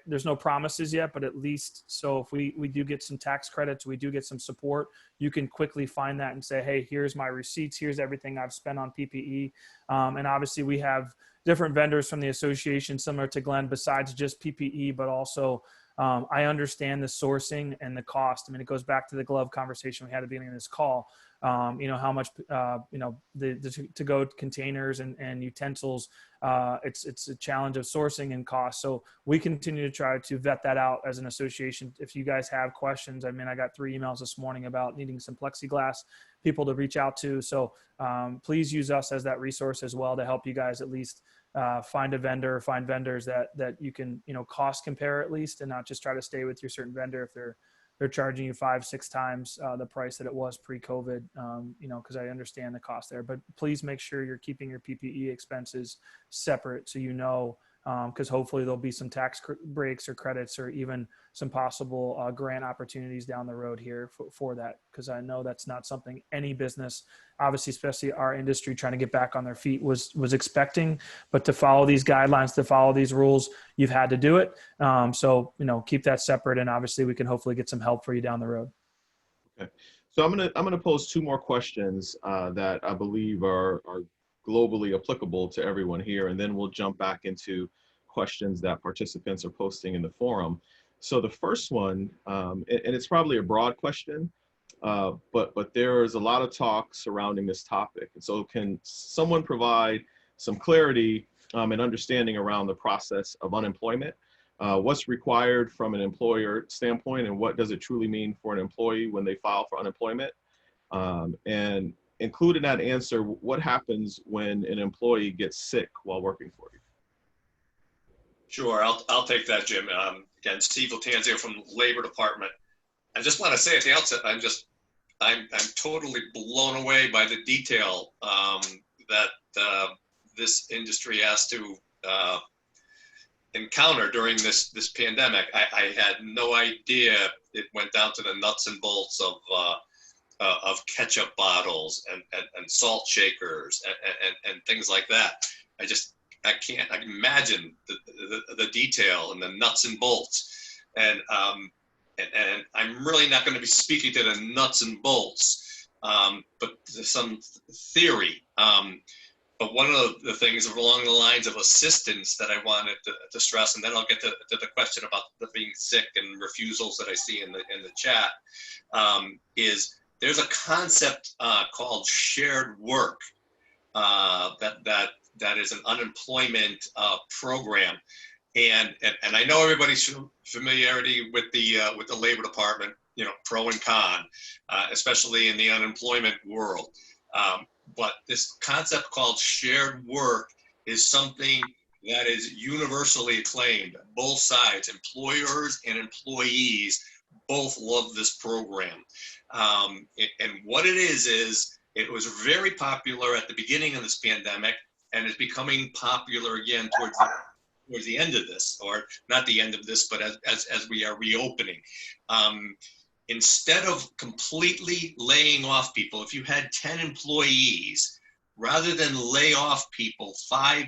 S5: there's no promises yet, but at least so if we do get some tax credits, we do get some support, you can quickly find that and say, hey, here's my receipts, here's everything I've spent on PPE. And obviously we have different vendors from the association similar to Glenn besides just PPE, but also I understand the sourcing and the cost. I mean, it goes back to the glove conversation we had at the beginning of this call. How much, the to-go containers and utensils, it's a challenge of sourcing and cost. So we continue to try to vet that out as an association. If you guys have questions, I mean, I got 3 emails this morning about needing some plexiglass people to reach out to. So please use us as that resource as well to help you guys at least find a vendor, find vendors that you can, cost compare at least, and not just try to stay with your certain vendor if they're charging you 5-6 times the price that it was pre-COVID, because I understand the cost there. But please make sure you're keeping your PPE expenses separate so because hopefully there'll be some tax breaks or credits or even some possible grant opportunities down the road here for that, because I know that's not something any business, obviously especially our industry trying to get back on their feet, was expecting. But to follow these guidelines, to follow these rules, you've had to do it. So keep that separate, and obviously we can hopefully get some help for you down the road.
S1: Okay, so I'm gonna pose 2 more questions that I believe are globally applicable to everyone here, and then we'll jump back into questions that participants are posting in the forum. So the first one, and it's probably a broad question, but there is a lot of talk surrounding this topic. And so can someone provide some clarity and understanding around the process of unemployment? What's required from an employer standpoint, and what does it truly mean for an employee when they file for unemployment? And include in that answer, what happens when an employee gets sick while working for you?
S4: Sure, I'll take that, Jim. Again, Steve Lattanzio from the Labor Department. I just want to say at the outset, I'm totally blown away by the detail that this industry has to encounter during this pandemic. I had no idea it went down to the nuts and bolts of ketchup bottles and salt shakers and things like that. I can't imagine the detail and the nuts and bolts. And I'm really not going to be speaking to the nuts and bolts, but some theory. But one of the things along the lines of assistance that I wanted to stress, and then I'll get to the question about the being sick and refusals that I see in the chat, is there's a concept called shared work that is an unemployment program, and I know everybody's familiarity with the Labor Department, pro and con, especially in the unemployment world. But this concept called shared work is something that is universally acclaimed. Both sides, employers and employees, both love this program. And what it is it was very popular at the beginning of this pandemic, and is becoming popular again towards the end of this, or not the end of this, but as we are reopening. Instead of completely laying off people, if you had 10 employees, rather than lay off 5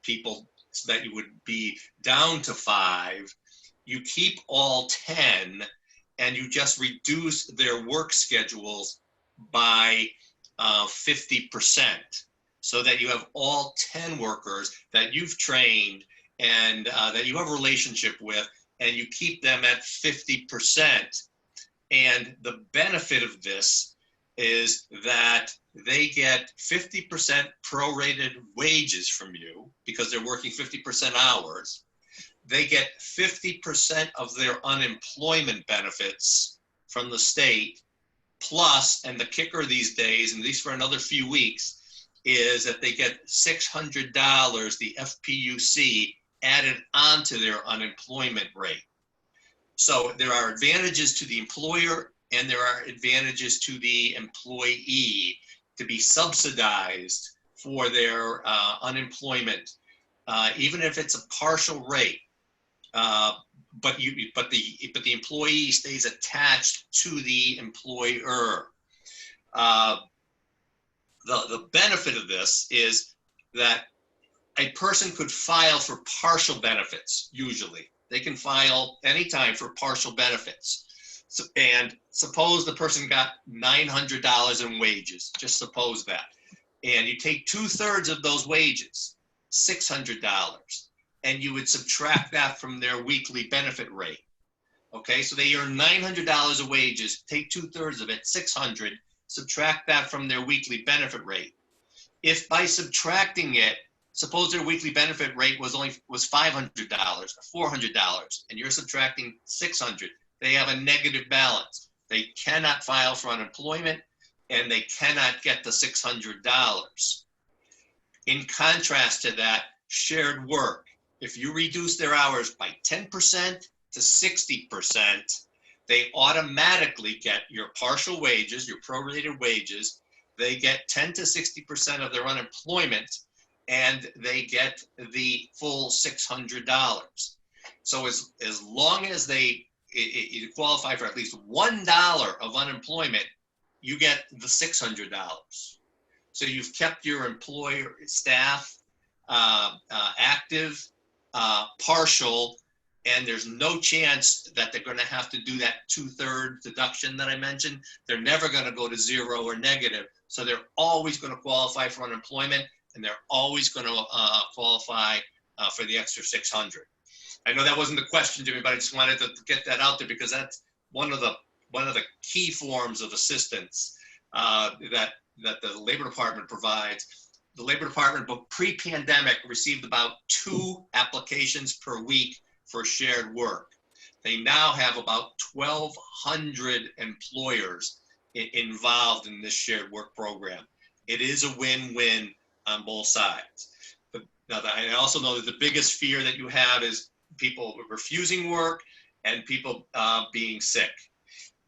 S4: people so that you would be down to 5, you keep all 10 and you just reduce their work schedules by 50%, so that you have all 10 workers that you've trained and that you have a relationship with, and you keep them at 50%. And the benefit of this is that they get 50% prorated wages from you because they're working 50% hours. They get 50% of their unemployment benefits from the state, plus, and the kicker these days, and at least for another few weeks, is that they get $600, the FPUC, added onto their unemployment rate. So there are advantages to the employer and there are advantages to the employee to be subsidized for their unemployment, even if it's a partial rate. But the employee stays attached to the employer. The benefit of this is that a person could file for partial benefits. Usually, they can file anytime for partial benefits. So, and suppose the person got $900 in wages. Just suppose that, and you take 2/3 of those wages, $600. And you would subtract that from their weekly benefit rate. Okay, so they earn $900 of wages, take 2/3 of it, $600, subtract that from their weekly benefit rate. If by subtracting it, suppose their weekly benefit rate was $500 or $400, and you're subtracting $600, they have a negative balance. They cannot file for unemployment, and they cannot get the $600. In contrast to that, shared work. If you reduce their hours by 10% to 60%, they automatically get your partial wages, your prorated wages. They get 10 to 60% of their unemployment, and they get the full $600. So as long as they qualify for at least $1 of unemployment, you get the $600. So you've kept your employer staff active, partial, and there's no chance that they're going to have to do that 2/3 deduction that I mentioned. They're never going to go to zero or negative. So they're always going to qualify for unemployment, and they're always going to qualify for the extra $600. I know that wasn't the question, Jimmy, but I just wanted to get that out there because that's one of the key forms of assistance that the Labor Department provides. The Labor Department, but pre-pandemic, received about 2 applications per week for shared work. They now have about 1,200 employers involved in this shared work program. It is a win-win on both sides. But now, I also know that the biggest fear that you have is people refusing work and people being sick.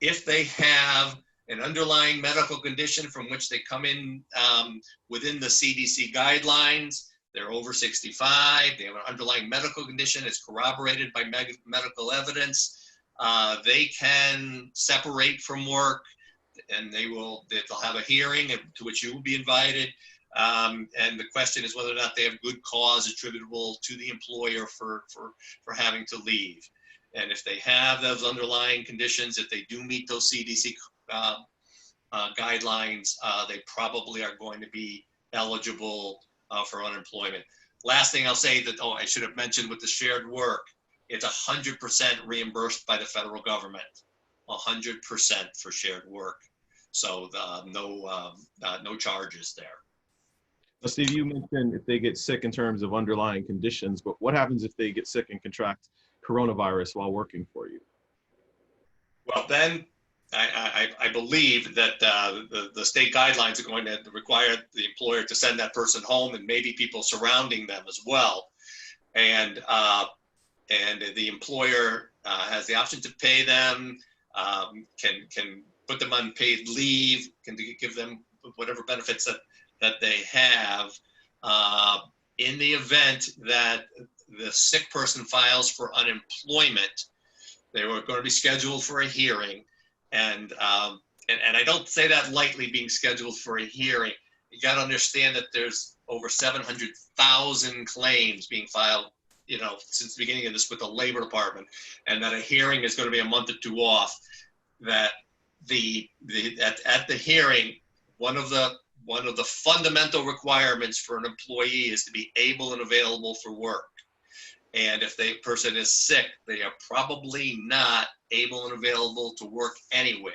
S4: If they have an underlying medical condition from which they come in within the CDC guidelines, they're over 65, they have an underlying medical condition, it's corroborated by medical evidence, they can separate from work, and they'll have a hearing to which you will be invited. And the question is whether or not they have good cause attributable to the employer for having to leave. And if they have those underlying conditions, if they do meet those CDC guidelines, they probably are going to be eligible for unemployment. Last thing I'll say that, I should have mentioned with the shared work, it's 100% reimbursed by the federal government, 100% for shared work. So no charges there.
S1: Now, Steve, you mentioned if they get sick in terms of underlying conditions, but what happens if they get sick and contract coronavirus while working for you?
S4: Well, then I believe that the state guidelines are going to require the employer to send that person home, and maybe people surrounding them as well. And the employer has the option to pay them, can put them on paid leave, can give them whatever benefits that they have. In the event that the sick person files for unemployment, they were going to be scheduled for a hearing. And I don't say that lightly, being scheduled for a hearing. You got to understand that there's over 700,000 claims being filed, since the beginning of this with the Labor Department, and that a hearing is going to be a month or 2 off. That at the hearing, one of the fundamental requirements for an employee is to be able and available for work. And if the person is sick, they are probably not able and available to work anywhere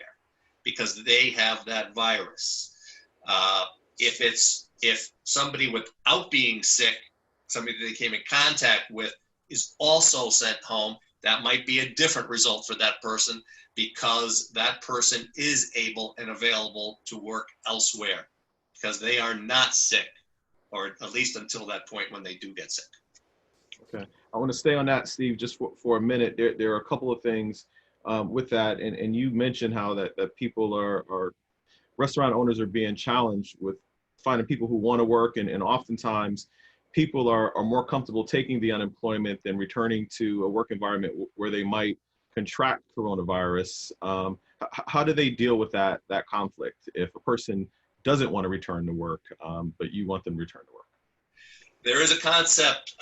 S4: because they have that virus. If somebody without being sick, somebody that they came in contact with, is also sent home, that might be a different result for that person because that person is able and available to work elsewhere because they are not sick, or at least until that point when they do get sick.
S1: Okay, I want to stay on that, Steve, just for a minute. There are a couple of things with that, and you mentioned how that people are restaurant owners are being challenged with finding people who want to work, and oftentimes people are more comfortable taking the unemployment than returning to a work environment where they might contract coronavirus. How do they deal with that conflict if a person doesn't want to return to work, but you want them to return to work?
S4: There is a concept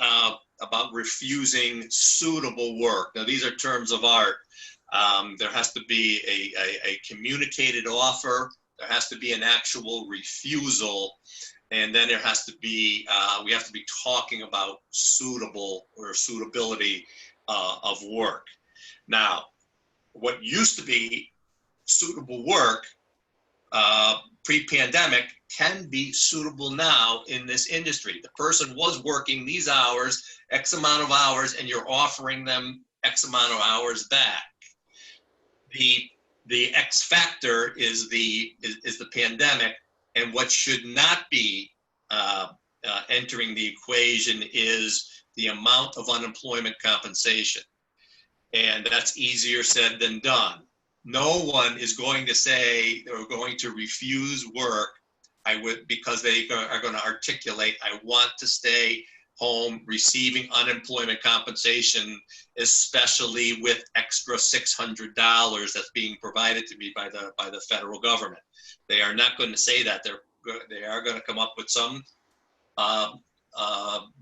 S4: about refusing suitable work. Now, these are terms of art. There has to be a communicated offer. There has to be an actual refusal. And then there has to be, we have to be talking about suitable or suitability of work. Now, what used to be suitable work pre-pandemic can be suitable now in this industry. The person was working these hours, X amount of hours, and you're offering them X amount of hours back. The X factor is the pandemic, and what should not be entering the equation is the amount of unemployment compensation. And that's easier said than done. No one is going to say they're going to refuse work because they are going to articulate, I want to stay home receiving unemployment compensation, especially with extra $600 that's being provided to me by the federal government. They are not going to say that. They are going to come up with some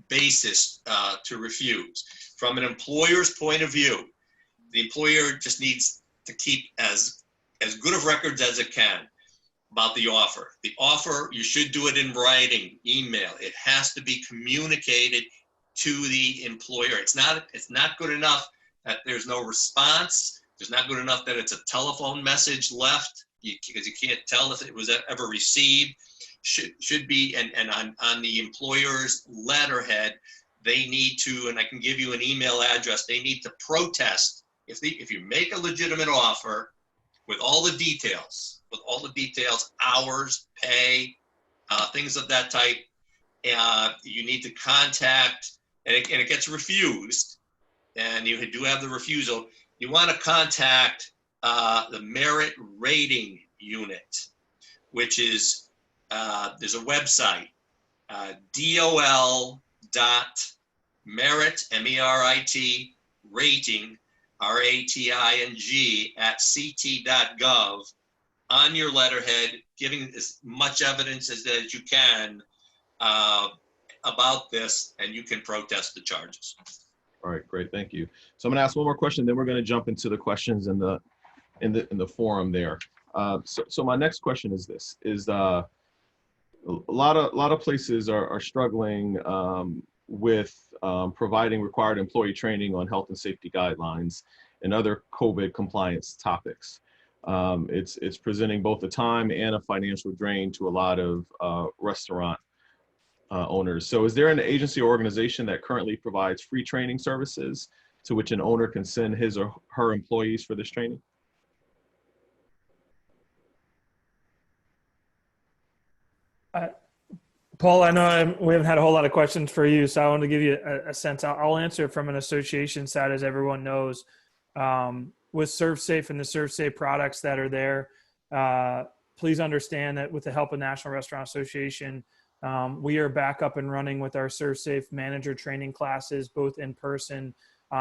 S4: basis to refuse. From an employer's point of view, the employer just needs to keep as good of records as it can about the offer. The offer, you should do it in writing, email. It has to be communicated to the employer. It's not good enough that there's no response. It's not good enough that it's a telephone message left because you can't tell if it was ever received. Should be, and on the employer's letterhead, they need to, and I can give you an email address, they need to protest. If you make a legitimate offer with all the details, hours, pay, things of that type, you need to contact, and it gets refused, and you do have the refusal, you want to contact the merit rating unit, which is, there's a website, dol.merit, M-E-R-I-T, rating, R-A-T-I-N-G, at ct.gov, on your letterhead, giving as much evidence as you can about this, and you can protest the charges.
S1: All right, great, thank you. So I'm going to ask one more question, then we're going to jump into the questions in the forum there. So my next question is this: a lot of places are struggling with providing required employee training on health and safety guidelines and other COVID compliance topics. It's presenting both a time and a financial drain to a lot of restaurant owners. So is there an agency or organization that currently provides free training services to which an owner can send his or her employees for this training?
S5: Paul, I know we haven't had a whole lot of questions for you, so I want to give you a sense. I'll answer it from an association side, as everyone knows. With ServSafe and the ServSafe products that are there, please understand that with the help of National Restaurant Association, we are back up and running with our ServSafe manager training classes, both in person.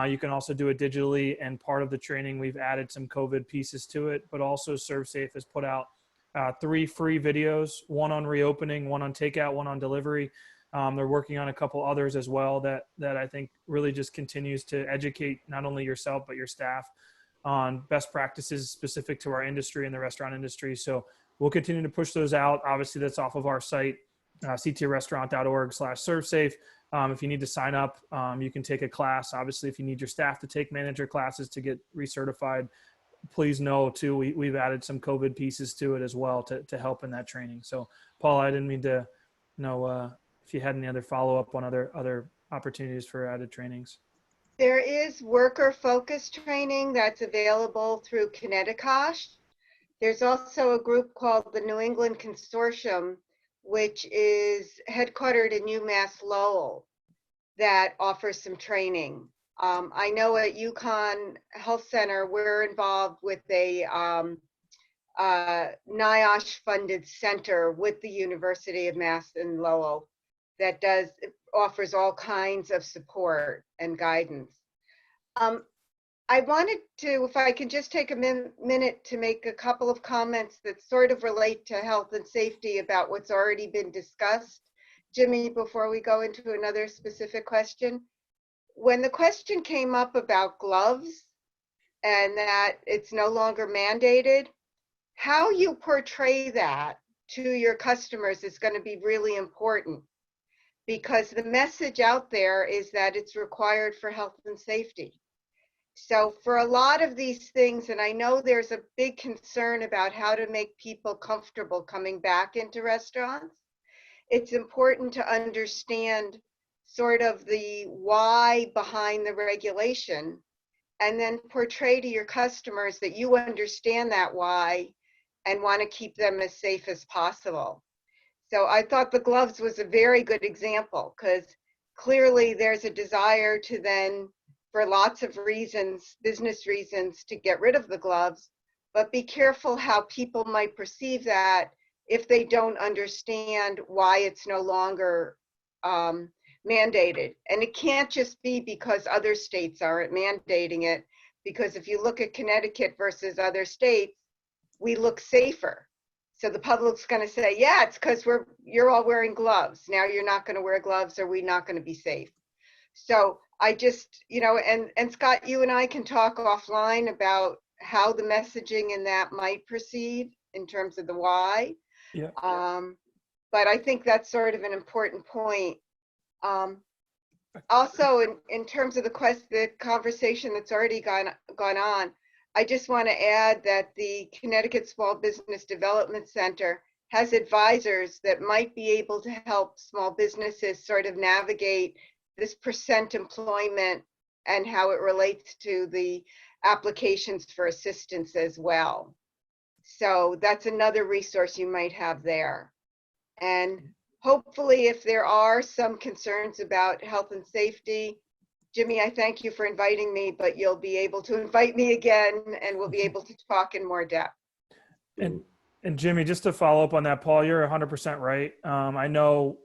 S5: You can also do it digitally, and part of the training, we've added some COVID pieces to it, but also ServSafe has put out 3 free videos, one on reopening, one on takeout, one on delivery. They're working on a couple others as well that I think really just continues to educate not only yourself, but your staff. on best practices specific to our industry and the restaurant industry. So we'll continue to push those out. Obviously, that's off of our site, ctrestaurant.org/servesafe. If you need to sign up, you can take a class. Obviously, if you need your staff to take manager classes to get recertified, please know too, we've added some COVID pieces to it as well to help in that training. So Paul, I didn't mean to know if you had any other follow-up on other opportunities for added trainings.
S3: There is worker-focused training that's available through Connecticut. There's also a group called the New England Consortium, which is headquartered in UMass Lowell, that offers some training. I know at UConn Health Center, we're involved with a NIOSH-funded center with the University of Mass in Lowell that offers all kinds of support and guidance. I wanted to, if I can just take a minute to make a couple of comments that sort of relate to health and safety about what's already been discussed. Jimmy, before we go into another specific question, when the question came up about gloves and that it's no longer mandated, how you portray that to your customers is going to be really important, because the message out there is that it's required for health and safety. So for a lot of these things, and I know there's a big concern about how to make people comfortable coming back into restaurants, it's important to understand sort of the why behind the regulation, and then portray to your customers that you understand that why and want to keep them as safe as possible. So I thought the gloves was a very good example, because clearly there's a desire to then, for lots of reasons, business reasons, to get rid of the gloves, but be careful how people might perceive that if they don't understand why it's no longer mandated. And it can't just be because other states aren't mandating it, because if you look at Connecticut versus other states, we look safer. So the public's going to say, yeah, it's because you're all wearing gloves. Now you're not going to wear gloves, or we're not going to be safe. So I just, and Scott, you and I can talk offline about how the messaging in that might proceed in terms of the why.
S5: Yeah.
S3: But I think that's sort of an important point. Also, in terms of the conversation that's already gone on, I just want to add that the Connecticut Small Business Development Center has advisors that might be able to help small businesses sort of navigate this percent employment and how it relates to the applications for assistance as well. So that's another resource you might have there. And hopefully, if there are some concerns about health and safety, Jimmy, I thank you for inviting me, but you'll be able to invite me again, and we'll be able to talk in more depth.
S5: And Jimmy, just to follow up on that, Paul, you're 100% right. I know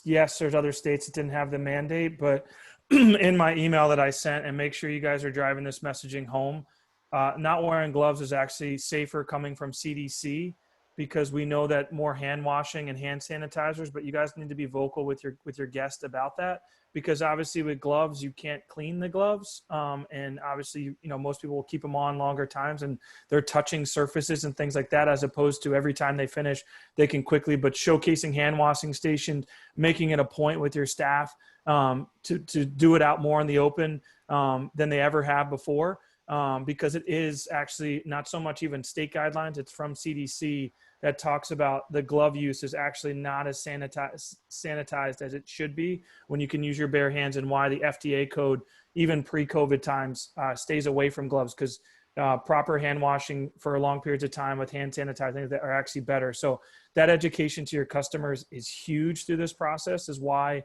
S5: yes, there's other states that didn't have the mandate, but in my email that I sent, and make sure you guys are driving this messaging home, not wearing gloves is actually safer coming from CDC, because we know that more hand washing and hand sanitizers, but you guys need to be vocal with your guest about that, because obviously with gloves, you can't clean the gloves. And obviously, most people will keep them on longer times, and they're touching surfaces and things like that, as opposed to every time they finish, they can quickly, but showcasing hand washing stations, making it a point with your staff to do it out more in the open than they ever have before. Because it is actually not so much even state guidelines, it's from CDC that talks about the glove use is actually not as sanitized as it should be when you can use your bare hands, and why the FDA code, even pre-COVID times, stays away from gloves, because proper hand washing for long periods of time with hand sanitizing that are actually better. So that education to your customers is huge through this process, is why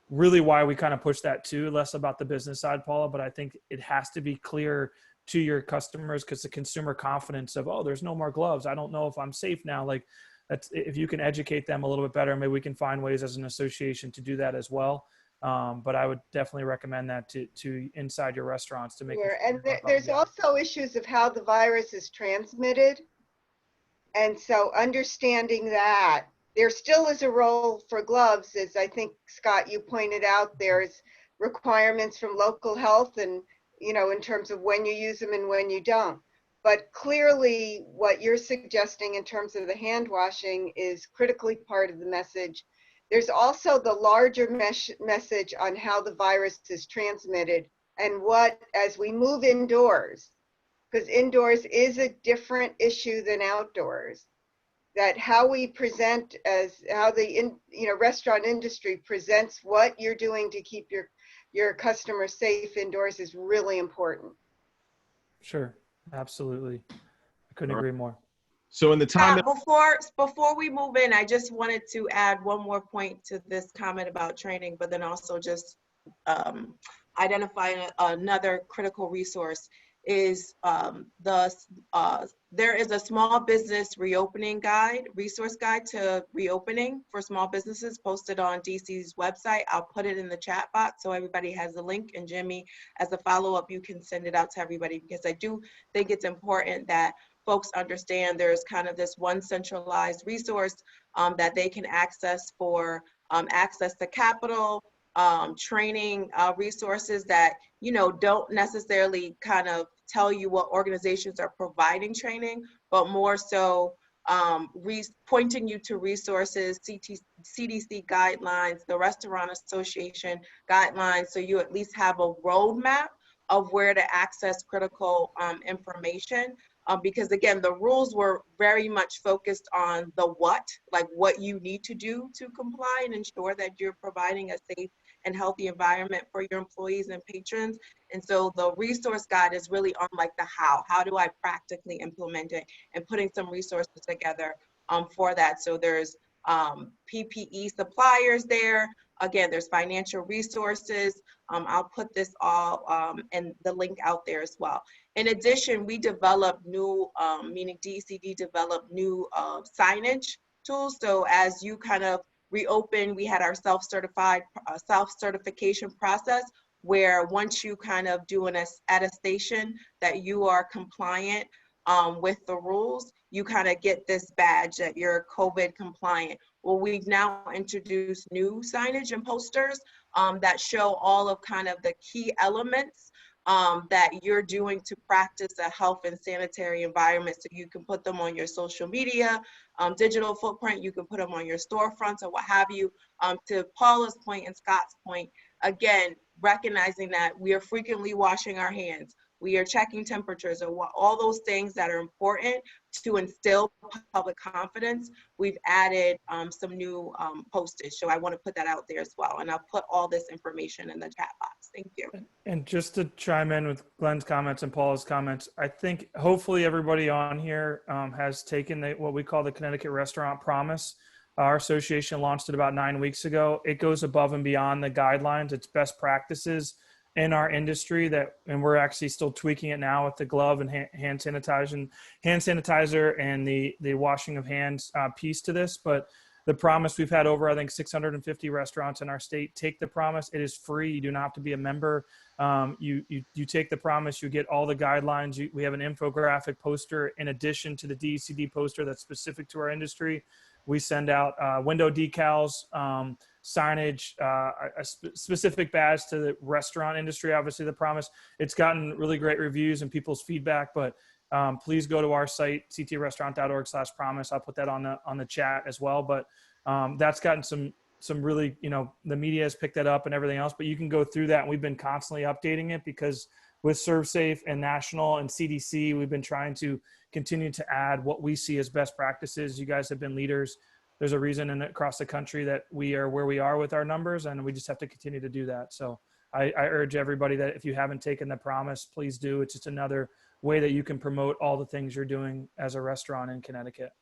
S5: really why we kind of push that too, less about the business side, Paula, but I think it has to be clear to your customers, because the consumer confidence of, oh, there's no more gloves, I don't know if I'm safe now. Like, that's, if you can educate them a little bit better, maybe we can find ways as an association to do that as well. But I would definitely recommend that to inside your restaurants to make
S3: sure. And there's also issues of how the virus is transmitted. And so understanding that there still is a role for gloves, as I think, Scott, you pointed out, there's requirements from local health, and you know, in terms of when you use them and when you don't. But clearly what you're suggesting in terms of the hand washing is critically part of the message. There's also the larger message on how the virus is transmitted and what, as we move indoors, because indoors is a different issue than outdoors, that how we present, as how the restaurant industry presents what you're doing to keep your customers safe indoors is really important.
S5: Sure, absolutely. I couldn't agree more.
S1: So in the time that
S2: Before we move in, I just wanted to add one more point to this comment about training, but then also just identify another critical resource is there is a small business reopening guide, resource guide to reopening for small businesses posted on DC's website. I'll put it in the chat box so everybody has the link, and Jimmy, as a follow-up, you can send it out to everybody, because I do think it's important that folks understand there's kind of this one centralized resource that they can access for access to capital, training resources that, you know, don't necessarily kind of tell you what organizations are providing training, but more so pointing you to resources, CDC guidelines, the Restaurant Association guidelines, so you at least have a roadmap of where to access critical information. Because again, the rules were very much focused on the what, like what you need to do to comply and ensure that you're providing a safe and healthy environment for your employees and patrons. And so the resource guide is really on like the how do I practically implement it, and putting some resources together for that. So there's PPE suppliers there. Again, there's financial resources. I'll put this all and the link out there as well. In addition, we developed new, meaning DCD developed new signage tools. So as you kind of reopen, we had our self-certification process, where once you kind of do an attestation that you are compliant with the rules, you kind of get this badge that you're COVID compliant. Well, we've now introduced new signage and posters that show all of kind of the key elements that you're doing to practice a health and sanitary environment. So you can put them on your social media, digital footprint, you can put them on your storefronts or what have you. To Paula's point and Scott's point, again, recognizing that we are frequently washing our hands, we are checking temperatures, or all those things that are important to instill public confidence. We've added some new postage. So I want to put that out there as well. And I'll put all this information in the chat box. Thank you.
S5: And just to chime in with Glenn's comments and Paula's comments, I think hopefully everybody on here has taken what we call the Connecticut Restaurant Promise. Our association launched it about 9 weeks ago. It goes above and beyond the guidelines. It's best practices in our industry and we're actually still tweaking it now with the glove and hand sanitizer and the washing of hands piece to this. But the promise, we've had over, I think, 650 restaurants in our state take the promise. It is free. You do not have to be a member. You take the promise, you get all the guidelines. We have an infographic poster in addition to the DCD poster that's specific to our industry. We send out window decals, signage, a specific badge to the restaurant industry. Obviously, the promise, it's gotten really great reviews and people's feedback, but please go to our site, ctrestaurant.org/promise. I'll put that on the chat as well. But that's gotten some really, the media has picked that up and everything else, but you can go through that. And we've been constantly updating it because with ServSafe and National and CDC, we've been trying to continue to add what we see as best practices. You guys have been leaders. There's a reason across the country that we are where we are with our numbers, and we just have to continue to do that. So I urge everybody that if you haven't taken the promise, please do. It's just another way that you can promote all the things you're doing as a restaurant in Connecticut.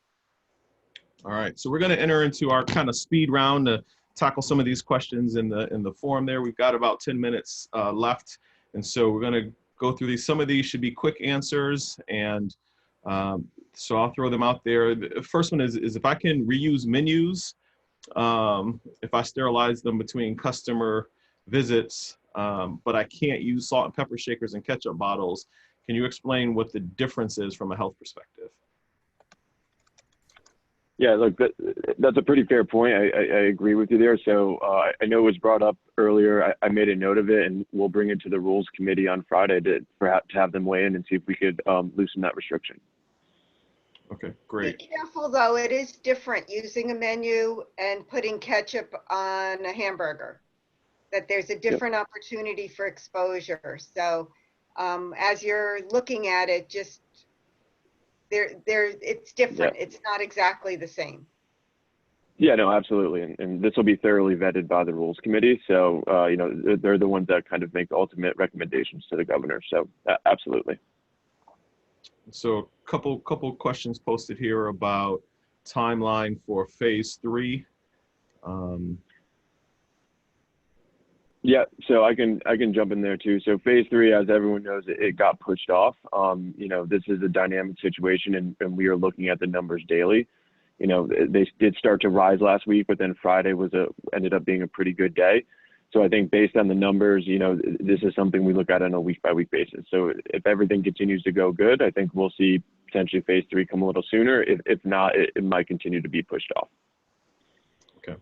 S1: All right, so we're going to enter into our kind of speed round to tackle some of these questions in the forum there. We've got about 10 minutes left, and so we're going to go through these. Some of these should be quick answers, and so I'll throw them out there. The first one is if I can reuse menus, if I sterilize them between customer visits, but I can't use salt and pepper shakers and ketchup bottles, can you explain what the difference is from a health perspective?
S6: Yeah, look, that's a pretty fair point. I agree with you there. So I know it was brought up earlier. I made a note of it, and we'll bring it to the Rules Committee on Friday to have them weigh in and see if we could loosen that restriction.
S1: Okay, great.
S3: Be careful though, it is different using a menu and putting ketchup on a hamburger, that there's a different opportunity for exposure. So as you're looking at it, just it's different. It's not exactly the same.
S6: Yeah, no, absolutely. And this will be thoroughly vetted by the Rules Committee. So, you know, they're the ones that kind of make the ultimate recommendations to the governor. So absolutely.
S1: So a couple questions posted here about timeline for phase 3.
S6: Yeah, so I can jump in there too. So phase 3, as everyone knows, it got pushed off. You know, this is a dynamic situation, and we are looking at the numbers daily. You know, they did start to rise last week, but then Friday ended up being a pretty good day. So I think based on the numbers, you know, this is something we look at on a week-by-week basis. So if everything continues to go good, I think we'll see potentially phase 3 come a little sooner. If not, it might continue to be pushed off.
S1: Okay,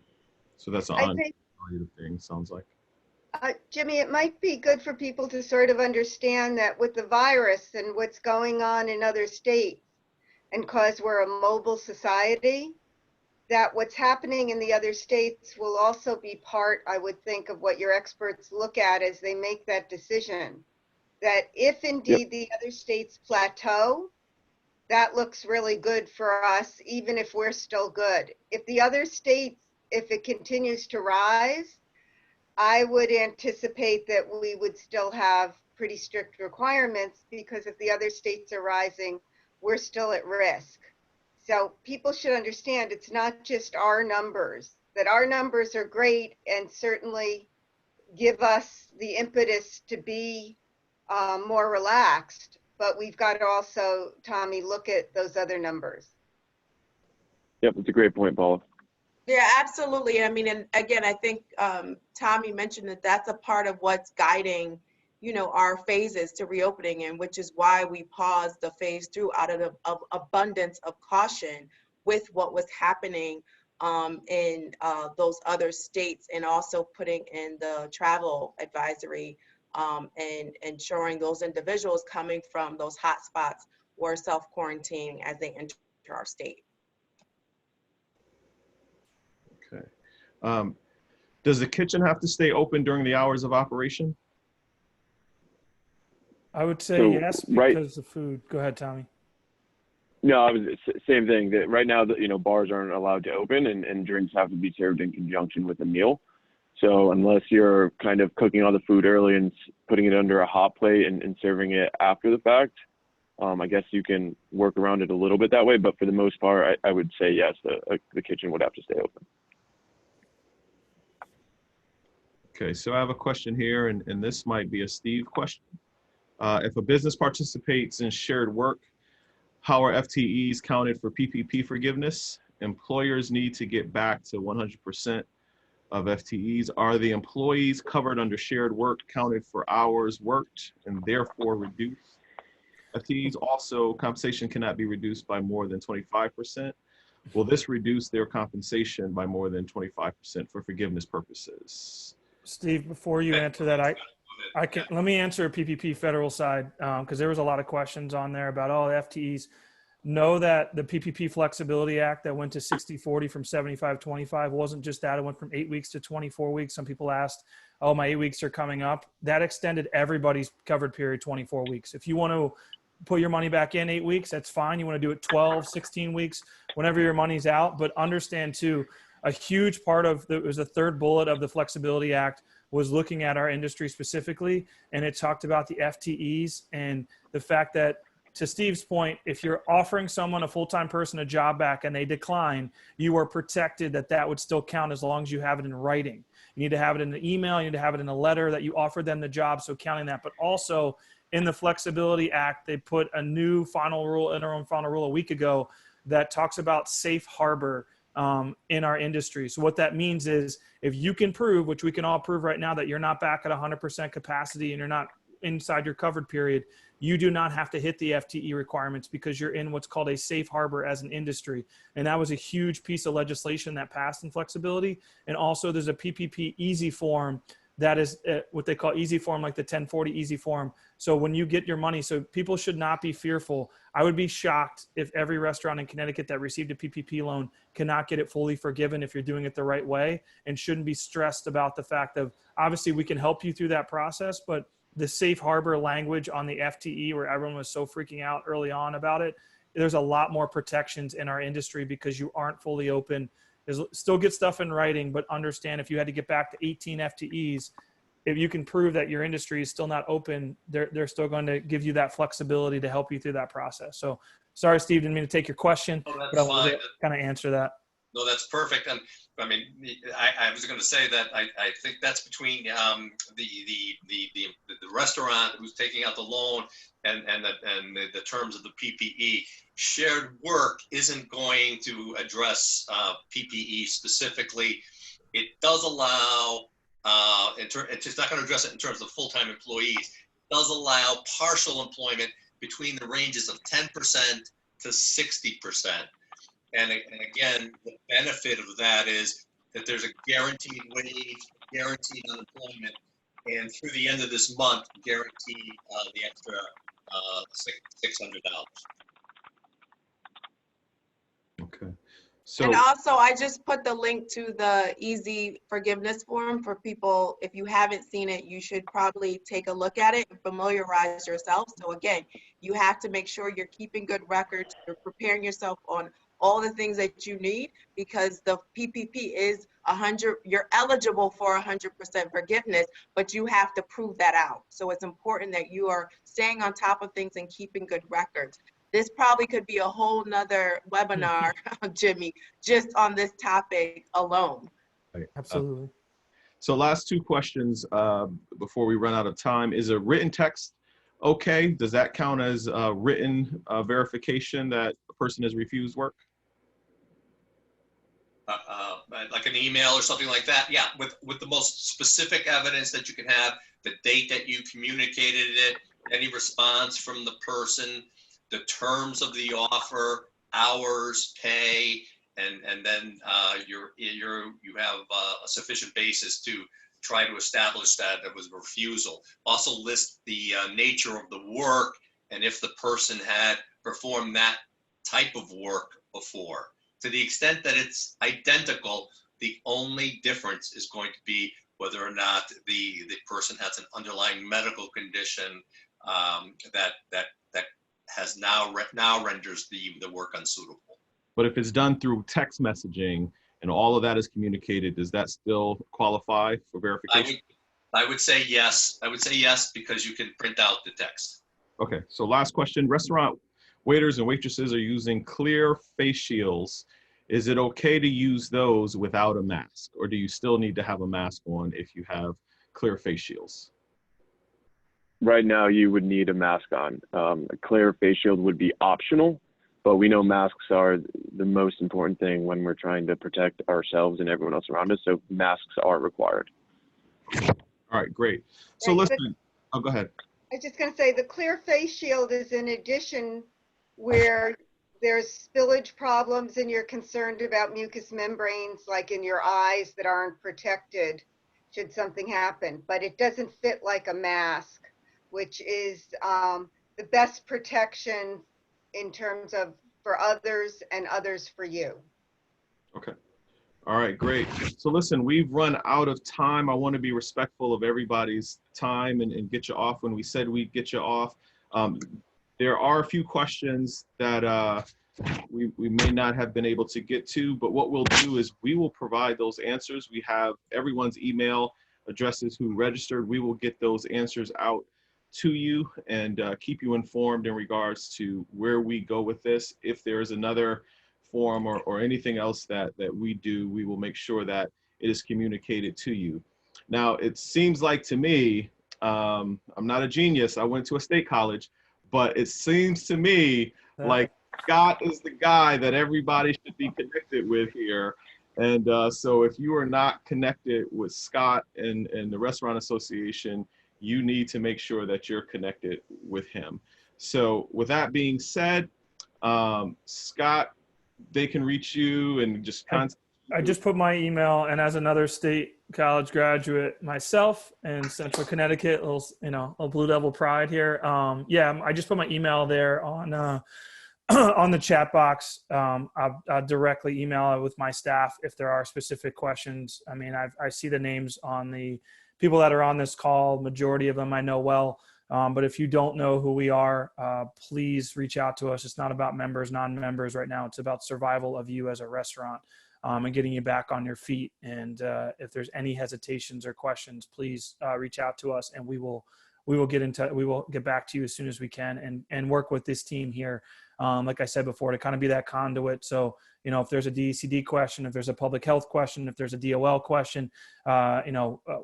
S1: so that's an ongoing thing, sounds like.
S3: Jimmy, it might be good for people to sort of understand that with the virus and what's going on in other states, and because we're a mobile society, that what's happening in the other states will also be part, I would think, of what your experts look at as they make that decision. That if indeed the other states plateau, that looks really good for us, even if we're still good. If the other states, if it continues to rise, I would anticipate that we would still have pretty strict requirements, because if the other states are rising, we're still at risk. So people should understand it's not just our numbers, that our numbers are great and certainly give us the impetus to be more relaxed, but we've got to also, Tommy, look at those other numbers.
S6: Yep, that's a great point, Paula.
S2: Yeah, absolutely. I mean, and again, I think Tommy mentioned that that's a part of what's guiding, you know, our phases to reopening, and which is why we paused the phase 2 out of abundance of caution with what was happening in those other states, and also putting in the travel advisory and ensuring those individuals coming from those hot spots were self-quarantining as they enter our state.
S1: Okay. Does the kitchen have to stay open during the hours of operation?
S5: I would say
S6: So,
S5: yes,
S6: right.
S5: because of food. Go ahead, Tommy.
S6: No, I was same thing. That right now, you know, bars aren't allowed to open, and drinks have to be served in conjunction with a meal. So unless you're kind of cooking all the food early and putting it under a hot plate and serving it after the fact, I guess you can work around it a little bit that way. But for the most part, I would say yes, the kitchen would have to stay open.
S1: Okay, so I have a question here, and this might be a Steve question. If a business participates in shared work, how are FTEs counted for PPP forgiveness? Employers need to get back to 100% of FTEs. Are the employees covered under shared work counted for hours worked and therefore reduced? FTEs also, compensation cannot be reduced by more than 25%. Will this reduce their compensation by more than 25% for forgiveness purposes?
S5: Steve, before you answer that, let me answer PPP federal side, because there was a lot of questions on there about all the FTEs. Know that the PPP Flexibility Act that went to 60-40 from 75-25 wasn't just that. It went from 8 weeks to 24 weeks. Some people asked, oh, my 8 weeks are coming up. That extended everybody's covered period 24 weeks. If you want to put your money back in 8 weeks, that's fine. You want to do it 12, 16 weeks, whenever your money's out. But understand too, a huge part of it was the third bullet of the Flexibility Act was looking at our industry specifically. And it talked about the FTEs and the fact that, to Steve's point, if you're offering someone, a full-time person, a job back and they decline, you are protected that would still count as long as you have it in writing. You need to have it in an email. You need to have it in a letter that you offered them the job. So counting that, but also in the Flexibility Act, they put a new final rule, interim final rule a week ago that talks about safe harbor in our industry. So what that means is if you can prove, which we can all prove right now, that you're not back at 100% capacity and you're not inside your covered period, you do not have to hit the FTE requirements because you're in what's called a safe harbor as an industry. And that was a huge piece of legislation that passed in flexibility. And also there's a PPP easy form that is what they call easy form, like the 1040 easy form. So when you get your money, so people should not be fearful. I would be shocked if every restaurant in Connecticut that received a PPP loan cannot get it fully forgiven if you're doing it the right way, and shouldn't be stressed about the fact of, obviously we can help you through that process, but the safe harbor language on the FTE where everyone was so freaking out early on about it, there's a lot more protections in our industry because you aren't fully open. There's still get stuff in writing, but understand if you had to get back to 18 FTEs, if you can prove that your industry is still not open, they're still going to give you that flexibility to help you through that process. So sorry, Steve, didn't mean to take your question, but I wanted to kind of answer that.
S4: No, that's perfect. And I mean, I was going to say that I think that's between the restaurant who's taking out the loan and the terms of the PPE. Shared work isn't going to address PPE specifically. It does allow, it's just not going to address it in terms of full-time employees. It does allow partial employment between the ranges of 10% to 60%. And again, the benefit of that is that there's a guaranteed wage, guaranteed unemployment, and through the end of this month, guarantee the extra $600.
S1: Okay. So,
S2: and also, I just put the link to the easy forgiveness form for people. If you haven't seen it, you should probably take a look at it and familiarize yourself. So again, you have to make sure you're keeping good records, you're preparing yourself on all the things that you need, because the PPP is 100, you're eligible for 100% forgiveness, but you have to prove that out. So it's important that you are staying on top of things and keeping good records. This probably could be a whole nother webinar, Jimmy, just on this topic alone.
S5: Absolutely.
S1: So last two questions before we run out of time. Is a written text okay? Does that count as written verification that a person has refused work?
S4: Like an email or something like that. Yeah, with the most specific evidence that you can have, the date that you communicated it, any response from the person, the terms of the offer, hours, pay, and then you have a sufficient basis to try to establish that there was a refusal. Also list the nature of the work and if the person had performed that type of work before. To the extent that it's identical, the only difference is going to be whether or not the person has an underlying medical condition that has now renders the work unsuitable.
S1: But if it's done through text messaging and all of that is communicated, does that still qualify for verification?
S4: I would say yes. I would say yes, because you can print out the text.
S1: Okay, so last question. Restaurant waiters and waitresses are using clear face shields. Is it okay to use those without a mask, or do you still need to have a mask on if you have clear face shields?
S6: Right now, you would need a mask on. A clear face shield would be optional, but we know masks are the most important thing when we're trying to protect ourselves and everyone else around us, so masks are required.
S1: All right, great. So listen, oh, go ahead.
S3: I was just going to say the clear face shield is in addition where there's spillage problems and you're concerned about mucous membranes like in your eyes that aren't protected should something happen, but it doesn't fit like a mask, which is the best protection in terms of for others and others for you.
S1: Okay. All right, great. So listen, we've run out of time. I want to be respectful of everybody's time and get you off when we said we'd get you off. There are a few questions that we may not have been able to get to, but what we'll do is we will provide those answers. We have everyone's email addresses who registered. We will get those answers out to you and keep you informed in regards to where we go with this. If there is another forum or anything else that we do, we will make sure that it is communicated to you. Now, it seems like to me, I'm not a genius, I went to a state college, but it seems to me like Scott is the guy that everybody should be connected with here. And so if you are not connected with Scott and the Restaurant Association, you need to make sure that you're connected with him. So with that being said, Scott, they can reach you and just contact you.
S5: I just put my email, and as another state college graduate myself in Central Connecticut, a Blue Devil pride here. I just put my email there on on the chat box. I'll directly email it with my staff if there are specific questions. I mean, I see the names on the people that are on this call. Majority of them I know well. But if you don't know who we are, please reach out to us. It's not about members, non-members right now. It's about survival of you as a restaurant and getting you back on your feet. And if there's any hesitations or questions, please reach out to us, and we will get back to you as soon as we can and work with this team here. Like I said before, to kind of be that conduit. So, if there's a DECD question, if there's a public health question, if there's a DOL question,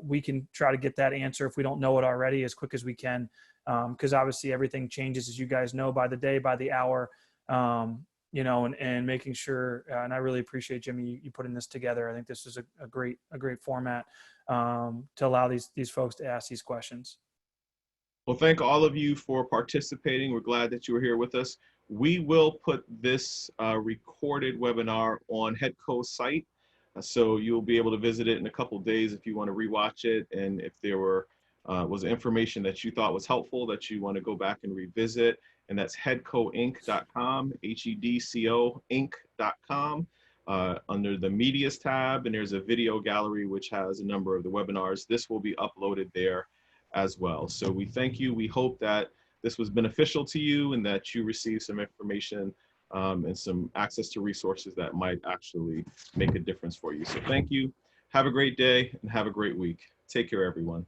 S5: we can try to get that answer if we don't know it already as quick as we can. Because obviously everything changes, as you guys know, by the day, by the hour, and making sure, and I really appreciate Jimmy, you putting this together. I think this is a great format to allow these folks to ask these questions.
S1: Well, thank all of you for participating. We're glad that you were here with us. We will put this recorded webinar on HEDCO's site. So you'll be able to visit it in a couple of days if you want to rewatch it. And if there was information that you thought was helpful that you want to go back and revisit, and that's hedcoinc.com, HEDCO Inc.com. Under the medias tab, and there's a video gallery which has a number of the webinars. This will be uploaded there as well. So we thank you. We hope that this was beneficial to you and that you receive some information and some access to resources that might actually make a difference for you. So thank you. Have a great day and have a great week. Take care, everyone.